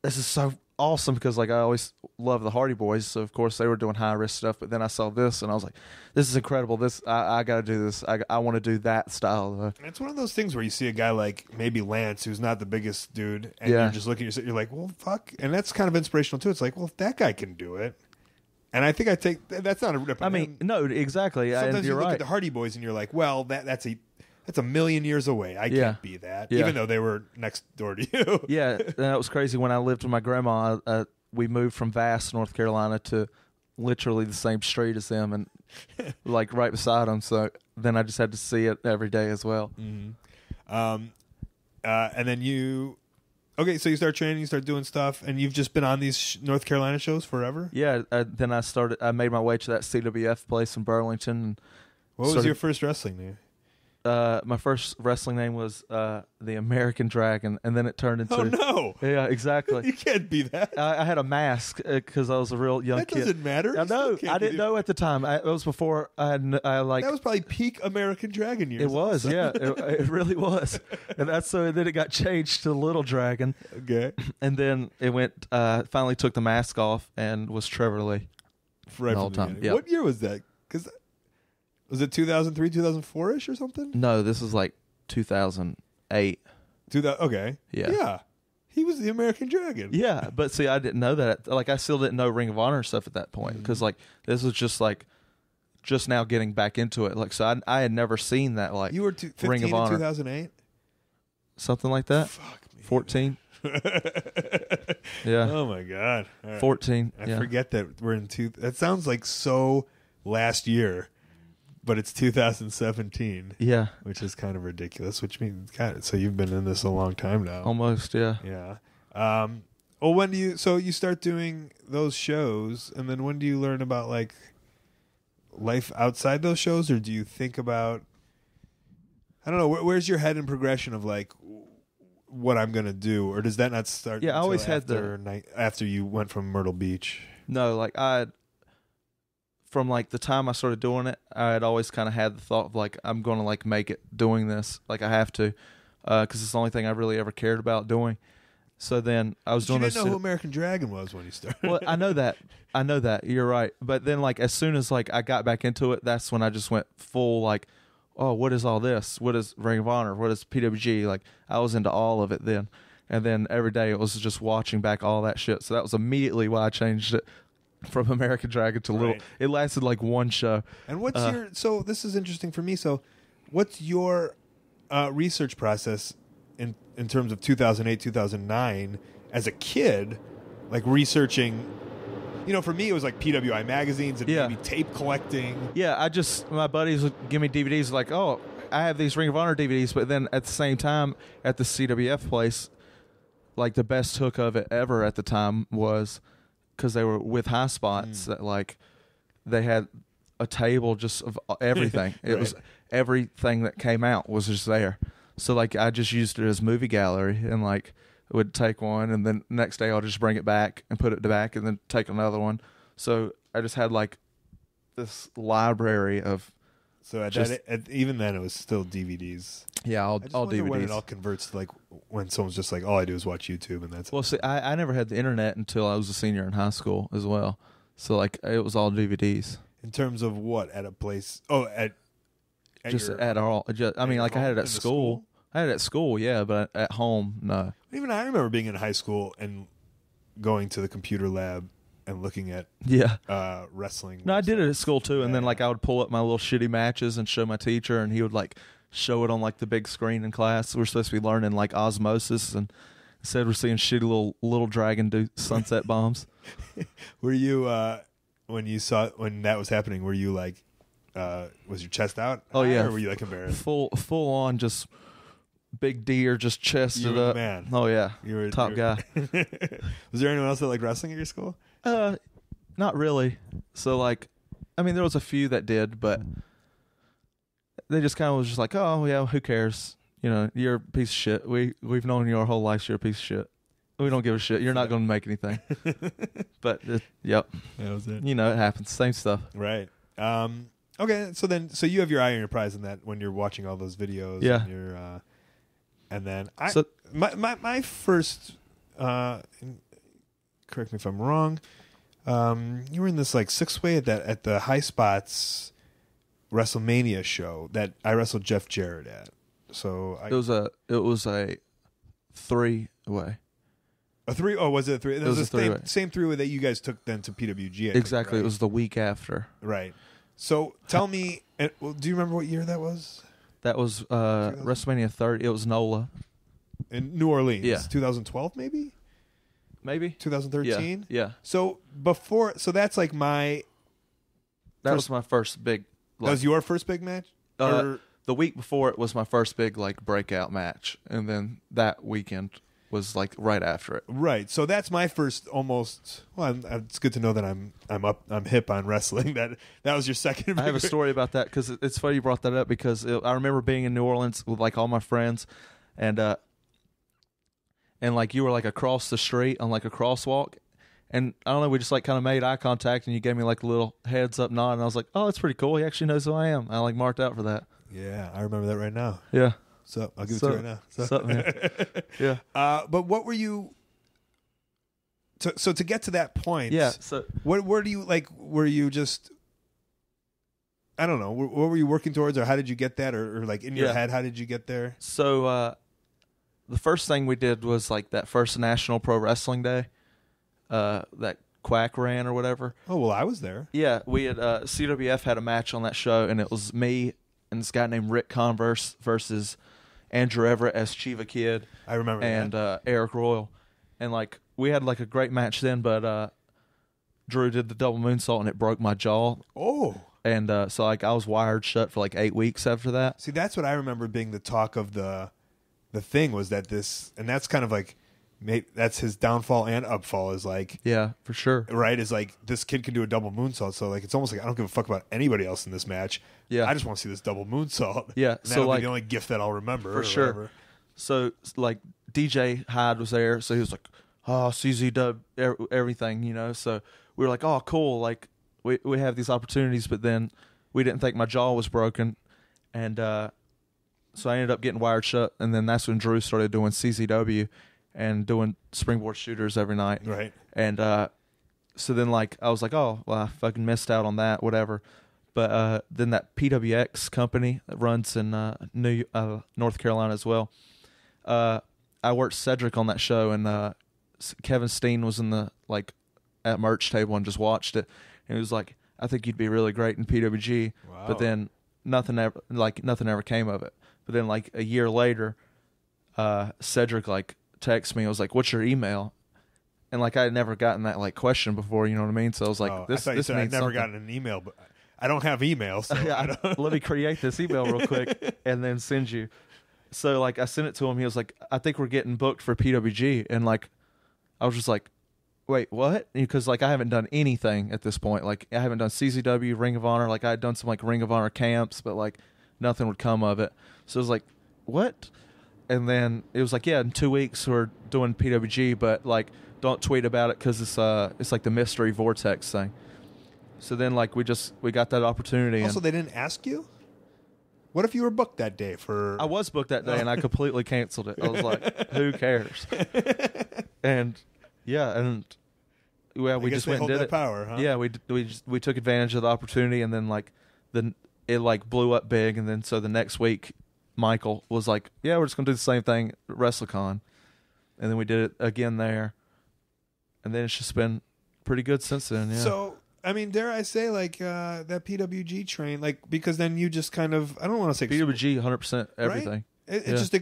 "This is so awesome," because like I always love the Hardy Boys, so of course they were doing high risk stuff. But then I saw this, and I was like, "This is incredible. This I got to do this. I want to do that style." It's one of those things where you see a guy like maybe Lance, who's not the biggest dude, and you're just looking at yourself, you're like, "Well, fuck," and that's kind of inspirational too. It's like, well, if that guy can do it. And I think that's not a rip. I mean, no, exactly. Sometimes you're you look right. at the Hardy Boys and you're like, well, that's a million years away. I can't be that, even though they were next door to you. Yeah, that was crazy. When I lived with my grandma, we moved from Vass, North Carolina, to literally the same street as them, and like right beside them. So then I just had to see it every day as well. Mm-hmm. And then you. Okay, so you start training, you start doing stuff, and you've just been on these North Carolina shows forever? Yeah, then I made my way to that CWF place in Burlington. And what was your first wrestling name? My first wrestling name was the American Dragon, and then it turned into... Oh, no! Yeah, exactly. You can't be that. I had a mask because I was a real young kid. That doesn't matter. I know. I didn't know at the time. It was before I like... That was probably peak American Dragon years. It was, yeah. It really was. And then it got changed to Little Dragon. Okay. And then it went... finally took the mask off and was Trevor Lee. Right the whole time. Yep. What year was that? Because... Was it 2003, 2004-ish or something? No, this was like 2008. Okay. Yeah. Yeah. He was the American Dragon. Yeah, but see, I didn't know that. Like, I still didn't know Ring of Honor stuff at that point because, like, this was just now getting back into it. Like, so I had never seen that. Like, you were 15 Ring of Honor, 2008, something like that. Fuck me. 14. Yeah. Oh my God. All right. 14. I forget that we're in That sounds like so last year. but it's 2017. Yeah, Which is kind of ridiculous, which means so you've been in this a long time now. almost. Yeah. Yeah. Well, when do you start doing those shows, and then when do you learn about like life outside those shows, or do you think about, I don't know, where's your head in progression of like what I'm going to do, or does that not start Yeah, I always had after you went from Myrtle Beach? No, like from like the time I started doing it, I had always kind of had the thought of like, I'm going to like make it doing this. Like I have to, because it's the only thing I really ever cared about doing. So then I was doing You this. didn't know who American Dragon was when you started. Well, I know that. You're right. But then like as soon as like I got back into it, that's when I just went full like, oh, what is all this? What is Ring of Honor? What is PWG? Like I was into all of it then. And then every day it was just watching back all that shit. So that was immediately why I changed it from American Dragon to Little. It lasted like one show. And what's so this is interesting for me. So what's your research process in terms of 2008, 2009 as a kid, like researching, for me it was like PWI magazines and maybe tape collecting. Yeah, my buddies would give me DVDs like, oh, I have these Ring of Honor DVDs, but then at the same time at the CWF place, like the best hook of it ever at the time was because they were with High Spots that like they had a table just of everything. It was everything that came out was just there. So like I just used it as movie gallery and like would take one and then next day I'll just bring it back and put it back and then take another one. So I just had like this library of. So even then it was still DVDs. Yeah, all DVDs. When it all converts to like when someone's just like, all I do is watch YouTube and that's. Well, see, I never had the internet until I was a senior in high school as well. So like it was all DVDs. In terms of what at a place? Oh, at all. I mean, like I had it at school. I had it at school, yeah, but at home, no. Even I remember being in high school and going to the computer lab and looking at wrestling. No, I did it at school too, and then like I would pull up my little shitty matches and show my teacher, and he would like show it on like the big screen in class. We're supposed to be learning like osmosis, and instead we're seeing shitty little dragon do sunset bombs. Were you when that was happening? Were you like, was your chest out? Oh yeah. Or were you like embarrassed? Full on, just big deer, just chested up. Man. Oh yeah, you were top guy. Was there anyone else that liked wrestling at your school? Not really. So like, I mean, there was a few that did, but they just kind of was just like, oh yeah, who cares? You're a piece of shit. We've known you our whole life. You're a piece of shit. We don't give a shit. You're not going to make anything. But yep, that was it. It happens. Same stuff. Right. Okay. So you have your eye on your prize in that when you're watching all those videos. Yeah. And you're, and then my first. Correct me if I'm wrong. You were in this like 6-way at the High Spots WrestleMania show that I wrestled Jeff Jarrett at. So it was a 3-way. A 3? Oh, was it a 3? It was a 3-way. Same 3-way that you guys took then to PWG. Exactly. Right? It was the week after. Right. So tell me, do you remember what year that was? That was WrestleMania 30. It was NOLA. In New Orleans. Yeah. 2012 maybe? Maybe. 2013? Yeah. So that's like my... That was my first big... That was your first big match? The week before it was my first big like breakout match, and then that weekend was like right after it. Right. So that's my first almost. Well, it's good to know that I'm hip on wrestling. That was your second. I have a story about that because it's funny you brought that up because I remember being in New Orleans with like all my friends, and like you were like across the street on like a crosswalk. And I don't know, we just like kind of made eye contact, and you gave me like a little heads up nod, and I was like, "Oh, that's pretty cool. He actually knows who I am." I like marked out for that. Yeah, I remember that right now. Yeah. So I'll give it to you right now. What's up, man? Yeah. But what were you? So to get to that point, yeah. So where do you like? Were you just? I don't know. What were you working towards, or how did you get that, or like in your head, how did you get there? So the first thing we did was like that first National Pro Wrestling Day. That Quack ran or whatever. Oh, well, I was there. Yeah, we had CWF had a match on that show, and it was me and this guy named Rick Converse versus Andrew Everett as Chiva Kid. I remember and Eric Royal, and like we had like a great match then, but Drew did the double moonsault and it broke my jaw. Oh, And so like I was wired shut for like 8 weeks after that. See, that's what I remember being the talk of the thing was that this, and that's kind of like, that's his downfall and upfall is like, Yeah, for sure. right, is like this kid can do a double moonsault, so like it's almost like I don't give a fuck about anybody else in this match. Yeah. I just want to see this double moonsault. Yeah, And so, that'll like, be the only gift that I'll remember For or sure. whatever. So like DJ Hyde was there, so he was like, "Oh, CZ dub everything," you know. So we were like, "Oh, cool!" Like we have these opportunities, but then we didn't think my jaw was broken, and so I ended up getting wired shut. And then that's when Drew started doing CZW and doing springboard shooters every night. Right. And so then like I was like, "Oh, well, I fucking missed out on that, whatever." But then that PWX company that runs in North Carolina as well. I worked Cedric on that show, and Kevin Steen was in the at merch table and just watched it, and he was like, "I think you'd be really great in PWG." Wow. But then nothing ever came of it. But then like a year later, Cedric texted me. I was like, "What's your email?" And like I had never gotten that question question before, you know what I mean? So I was like, I thought you said I'd never something. gotten an email, but I don't have email, so Yeah, let me create this email real quick and then send you. So I sent it to him. He was like, "I think we're getting booked for PWG," and I was just like, "Wait, what?" Because I haven't done anything at this point. I haven't done CZW, Ring of Honor. I had done some Ring of Honor camps, but nothing would come of it. So it was like, "What?" And then it was like, "Yeah, in 2 weeks we're doing PWG, but don't tweet about it because it's like the mystery vortex thing." So then we got that opportunity. Also, and they didn't ask you? What if you were booked that day for... I was booked that day and I completely canceled it. I was like, who cares? And yeah, and we I guess just they went and hold did that it. power, huh? Yeah, we took advantage of the opportunity, and then it blew up big, and then so the next week Michael was like, "Yeah, we're just gonna do the same thing at WrestleCon," and then we did it again there, and then it's just been pretty good since then. Yeah. So, I mean, dare I say, that PWG train, because then you just kind of, I don't want to say... PWG 100% everything. Right? It Yeah. just,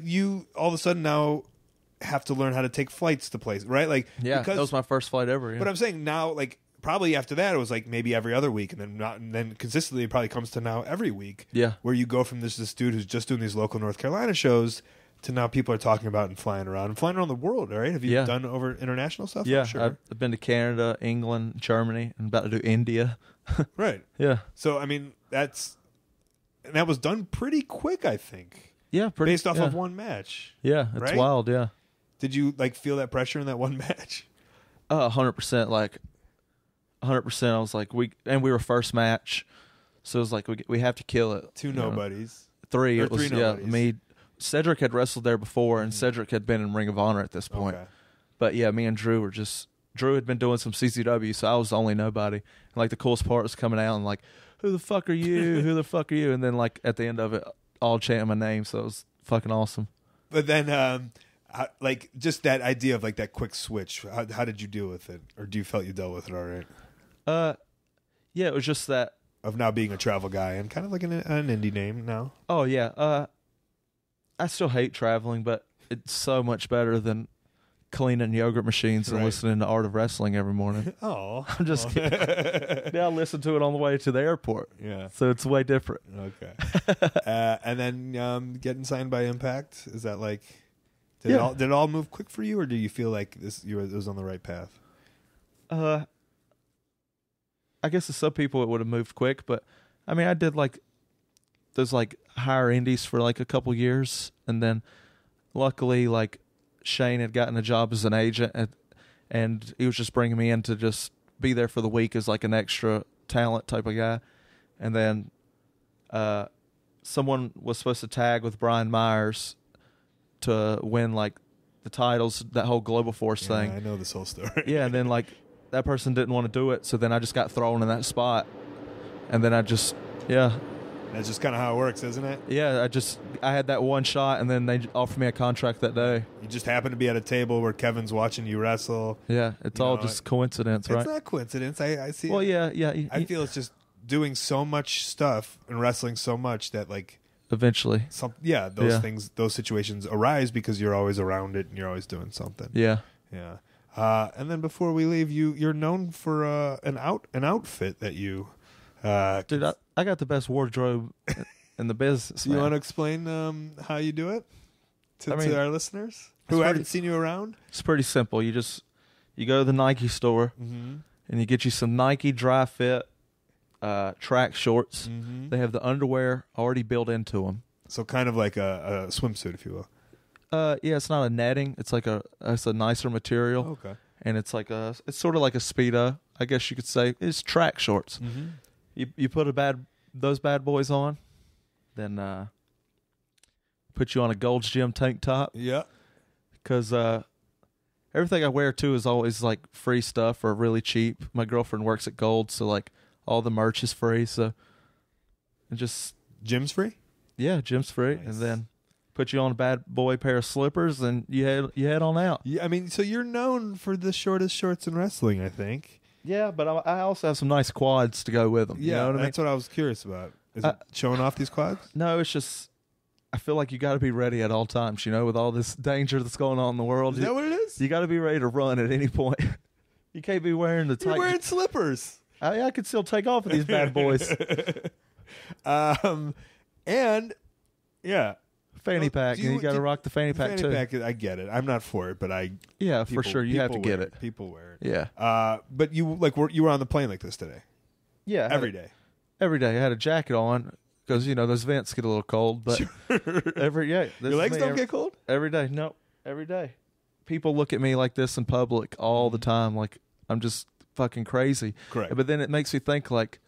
you all of a sudden now have to learn how to take flights to places, right? Yeah, because, that was my first flight ever. Yeah. But I'm saying now, probably after that, it was maybe every other week, and then consistently it probably comes to now every week. Yeah. Where you go from this dude who's just doing these local North Carolina shows to now people are talking about and flying around the world, right? Have you Yeah. done over international stuff? Yeah, I'm sure. I've been to Canada, England, Germany, and about to do India. Right. Yeah. So, I mean, that was done pretty quick, I think, Yeah, pretty based off yeah. of one match. Yeah, it's Right? wild. Yeah, Did you feel that pressure in that one match? 100%. 100%. I was like, we were first match, so it was we have to kill it. Two you know? nobodies. Three. Or It was three nobodies. me. Cedric had wrestled there before, and Cedric had been in Ring of Honor at this point. Okay. But yeah, me and Drew were just. Drew had been doing some CCW, so I was the only nobody. And the coolest part was coming out and who the fuck are you? Who the fuck are you? And then at the end of it, all chanting my name, so it was fucking awesome. But then, just that idea of that quick switch. How did you deal with it, or do you felt you dealt with it all right? Yeah, it was just that. Of now being a travel guy and kind of an indie name now. Oh yeah, I still hate traveling, but it's so much better than cleaning yogurt machines and Right. listening to Art of Wrestling every morning. Oh, I'm just kidding. Now I listen to it on the way to the airport, yeah. so it's way different. Okay. And then getting signed by Impact, is that did Yeah. it all move quick for you, or do you feel like it was on the right path? I guess to some people it would have moved quick, but I mean, I did those higher indies for a couple years, and then luckily Shane had gotten a job as an agent, and he was just bringing me in to just be there for the week as an extra talent type of guy, and then someone was supposed to tag with Brian Myers to win the titles, that whole Global Force thing. I know this whole story. Yeah, and then that person didn't want to do it, so then I just got thrown in that spot, and then that's just kind of how it works, isn't it? yeah, I had that one shot, and then they offered me a contract that day. You just happen to be at a table where Kevin's watching you wrestle. Yeah, it's You all know, just coincidence, right? It's not coincidence. I see. Well, yeah, I feel it's just doing so much stuff and wrestling so much that eventually, things, those situations arise because you're always around it and you're always doing something. yeah. Yeah. And then before we leave, you're known for an outfit that you Dude, I got the best wardrobe in the business. Do you man. want to explain how you do it to our listeners who pretty- haven't seen you around? It's pretty simple. You go to the Nike store and you get you some Nike dry fit track shorts. They have the underwear already built into them. So kind of like a swimsuit, if you will. Yeah, it's not a netting. It's a nicer material. Okay. And it's it's sort of like a Speedo, I guess you could say. It's track shorts. You put those bad boys on, then put you on a Gold's Gym tank top. Yeah. Because everything I wear too is always like free stuff or really cheap. My girlfriend works at Gold, so like all the merch is free. So and just Gym's free? yeah, gym's free, Nice. and then put you on a bad boy pair of slippers, and you head on out. Yeah, I mean, so you're known for the shortest shorts in wrestling, I think. Yeah, but I also have some nice quads to go with them. Yeah, you know what I mean? that's what I was curious about. Is it showing off these quads? No, it's just I feel like you got to be ready at all times. You know, with all this danger that's going on in the world, Is that what it is? you got to be ready to run at any point. You can't be wearing the tight. You're wearing slippers. I could still take off of these bad boys. And yeah, Fanny pack, do and you got to rock the fanny pack fanny too. pack. I get it. I'm not for it, but Yeah, for sure, you have to people get wear it. People wear it. Yeah, But you you were on the plane like this today yeah, every day. Every day, I had a jacket on because those vents get a little cold. But Your legs don't get cold. every day. No, every day. People look at me like this in public all the time, like I'm just fucking crazy. Correct. But then it makes me think like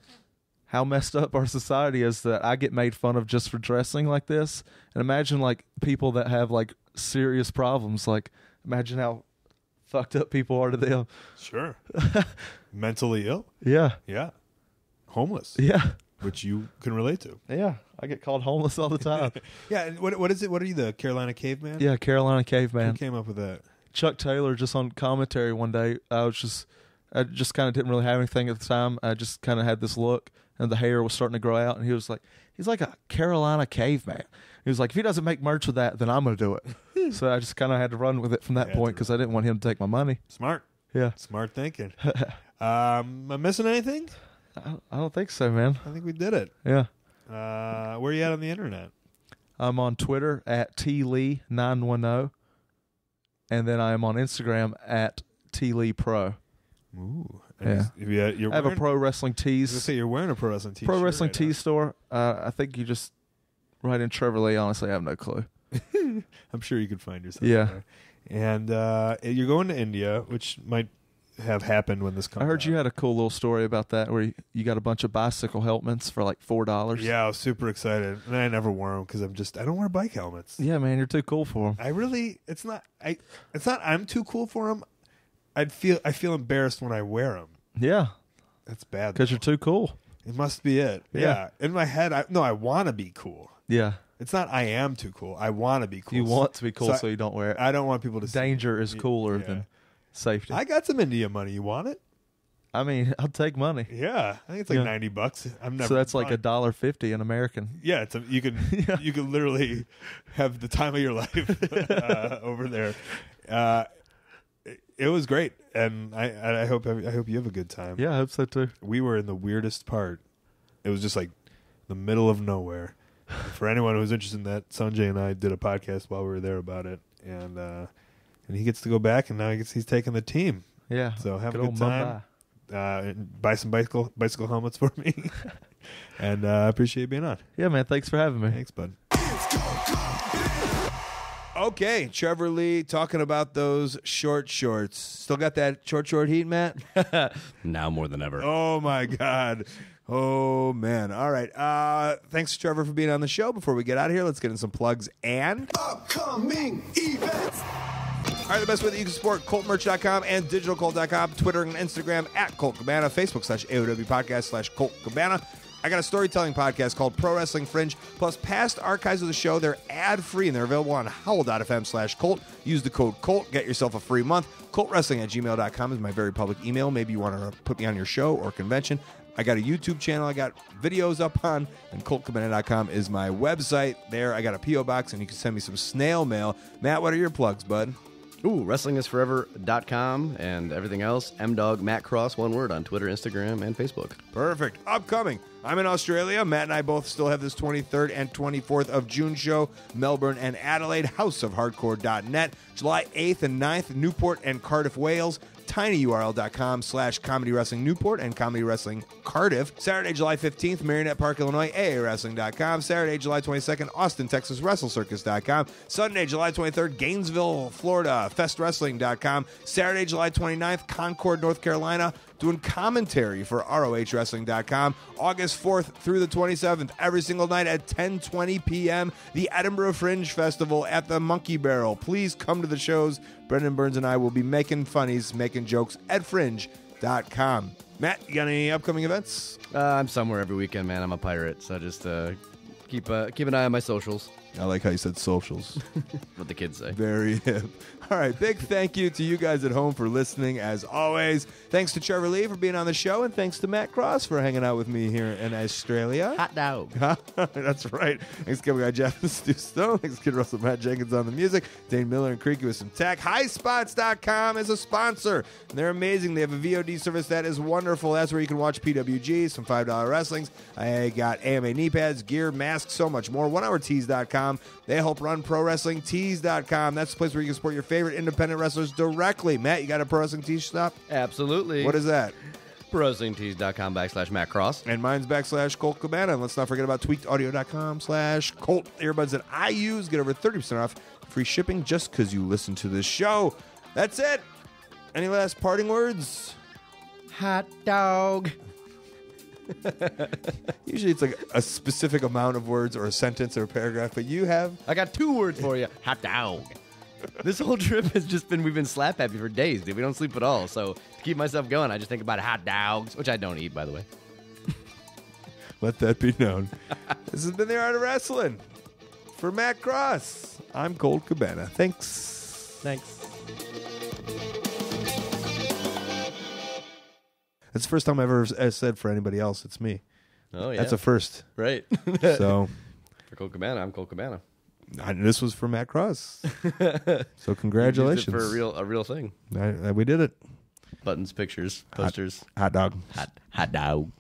how messed up our society is that I get made fun of just for dressing like this. And imagine like people that have like serious problems. Like imagine how fucked up people are to them. Sure. Mentally ill. Yeah, Yeah. Homeless. yeah, Which you can relate to. yeah. I get called homeless all the time. Yeah. And what is it? What are you, the Carolina Caveman? Yeah, Carolina Who Caveman. came up with that? Chuck Taylor just on commentary one day. I just kind of didn't really have anything at the time. I just kind of had this look, and the hair was starting to grow out. And he was like, he's like a Carolina Caveman. He was like, if he doesn't make merch with that, then I'm gonna do it. So I just kind of had to run with it from that Yeah, point because I didn't want him to take my money. Smart. Yeah, Smart thinking. Am I missing anything? I don't think so, man. I think we did it. Yeah, Where are you at on the internet? I'm on Twitter at tlee910, and then I am on Instagram at tleepro. Ooh. Yeah. You're I have a wearing- pro wrestling I was gonna tees. say you're wearing a pro wrestling t-shirt. Pro wrestling right tee store. I think you just write in Trevor Lee. Honestly, I have no clue. now. I'm sure you could find yourself. Yeah. there. And you're going to India, which might have happened when this comes I heard out. you had a cool little story about that where you got a bunch of bicycle helmets for like $4. Yeah, I was super excited, and I never wore them because I don't wear bike helmets. Yeah, man, you're too cool for them. It's not I'm too cool for them. I feel embarrassed when I wear them. Yeah, That's bad. because you're too cool. It must be it. Yeah. In my head, I want to be cool. Yeah, It's not I am too cool. I want to be cool. you want to be cool, So so you don't wear it. I don't want people to see. Danger is cooler Yeah. than safety. I got some India money. You want it? I mean, I'll take money. Yeah, I think it's like Yeah. $90. I'm never. So that's like fine. $1.50 in American. Yeah, you can you can literally have the time of your life over there. It was great, and I hope you have a good time. Yeah, I hope so too. We were in the weirdest part. It was just like the middle of nowhere. For anyone who's interested in that, Sanjay and I did a podcast while we were there about it, and he gets to go back, and now he's taking the team. Yeah. So have a Good good old time. Buy some bicycle helmets for me, and I appreciate you being on. Yeah, man. Thanks for having me. Thanks, bud. Okay, Trevor Lee talking about those short shorts. Still got that short heat, Matt? Now more than ever. Oh, my God. Oh, man. All right. Thanks, Trevor, for being on the show. Before we get out of here, let's get in some plugs and Upcoming events. All right, the best way that you can support ColtMerch.com and DigitalColt.com, Twitter and Instagram at Colt Cabana, Facebook/AOW Podcast /Colt Cabana. I got a storytelling podcast called Pro Wrestling Fringe, plus past archives of the show. They're ad-free, and they're available on howl.fm/Colt. Use the code COLT. Get yourself a free month. ColtWrestling@gmail.com is my very public email. Maybe you want to put me on your show or convention. I got a YouTube channel I got videos up on, and ColtCabana.com is my website. There, I got a P.O. box, and you can send me some snail mail. Matt, what are your plugs, bud? Ooh, wrestlingisforever.com and everything else. MDog Matt Cross, one word, on Twitter, Instagram, and Facebook. Perfect. Upcoming. I'm in Australia. Matt and I both still have this 23rd and 24th of June show. Melbourne and Adelaide. houseofhardcore.net. July 8th and 9th, Newport and Cardiff, Wales. tinyurl.com/Comedy Wrestling Newport and Comedy Wrestling Cardiff. Saturday, July 15th, Marionette Park, Illinois, AAWrestling.com. Saturday, July 22nd, Austin, Texas, WrestleCircus.com. Sunday, July 23rd, Gainesville, Florida, FestWrestling.com. Saturday, July 29th, Concord, North Carolina, doing commentary for ROHWrestling.com. August 4th through the 27th, every single night at 10:20 p.m., the Edinburgh Fringe Festival at the Monkey Barrel. Please come to the shows. Brendan Burns and I will be making funnies, making jokes at fringe.com. Matt, you got any upcoming events? I'm somewhere every weekend, man. I'm a pirate, so just keep an eye on my socials. I like how you said socials. What the kids say. Very hip. All right, big thank you to you guys at home for listening, as always. Thanks to Trevor Lee for being on the show, and thanks to Matt Cross for hanging out with me here in Australia. Hot dog. That's right. Thanks, Kevin Guy Jeff and Stu Stone. Thanks, Kid Russell, Matt Jenkins on the music. Dane Miller and Creaky with some tech. HighSpots.com is a sponsor. And they're amazing. They have a VOD service that is wonderful. That's where you can watch PWG, some $5 wrestlings. I got AMA knee pads, gear, masks, so much more. OneHourTees.com. They help run Pro Wrestling Tees.com. That's the place where you can support your favorite independent wrestlers directly. Matt, you got a Pro Wrestling Tees shop? Absolutely. What is that? ProWrestlingTees.com/Matt Cross. And mine's /Colt Cabana. And let's not forget about tweakedaudio.com/Colt. Earbuds that I use get over 30% off free shipping just because you listen to this show. That's it. Any last parting words? Hot dog. Usually it's like a specific amount of words or a sentence or a paragraph, but you have... I got 2 words for you. Hot dog. This whole trip has just been, we've been slap happy for days, dude. We don't sleep at all. So to keep myself going, I just think about hot dogs, which I don't eat, by the way. Let that be known. This has been The Art of Wrestling. For Matt Cross, I'm Colt Cabana. Thanks. That's the first time I've ever said for anybody else, it's me. Oh, yeah. That's a first. Right. So, For Colt Cabana, I'm Colt Cabana. this was for Matt Cross. So congratulations. You used it for a real thing. We did it. Buttons, pictures, posters. Hot dog. Hot dog.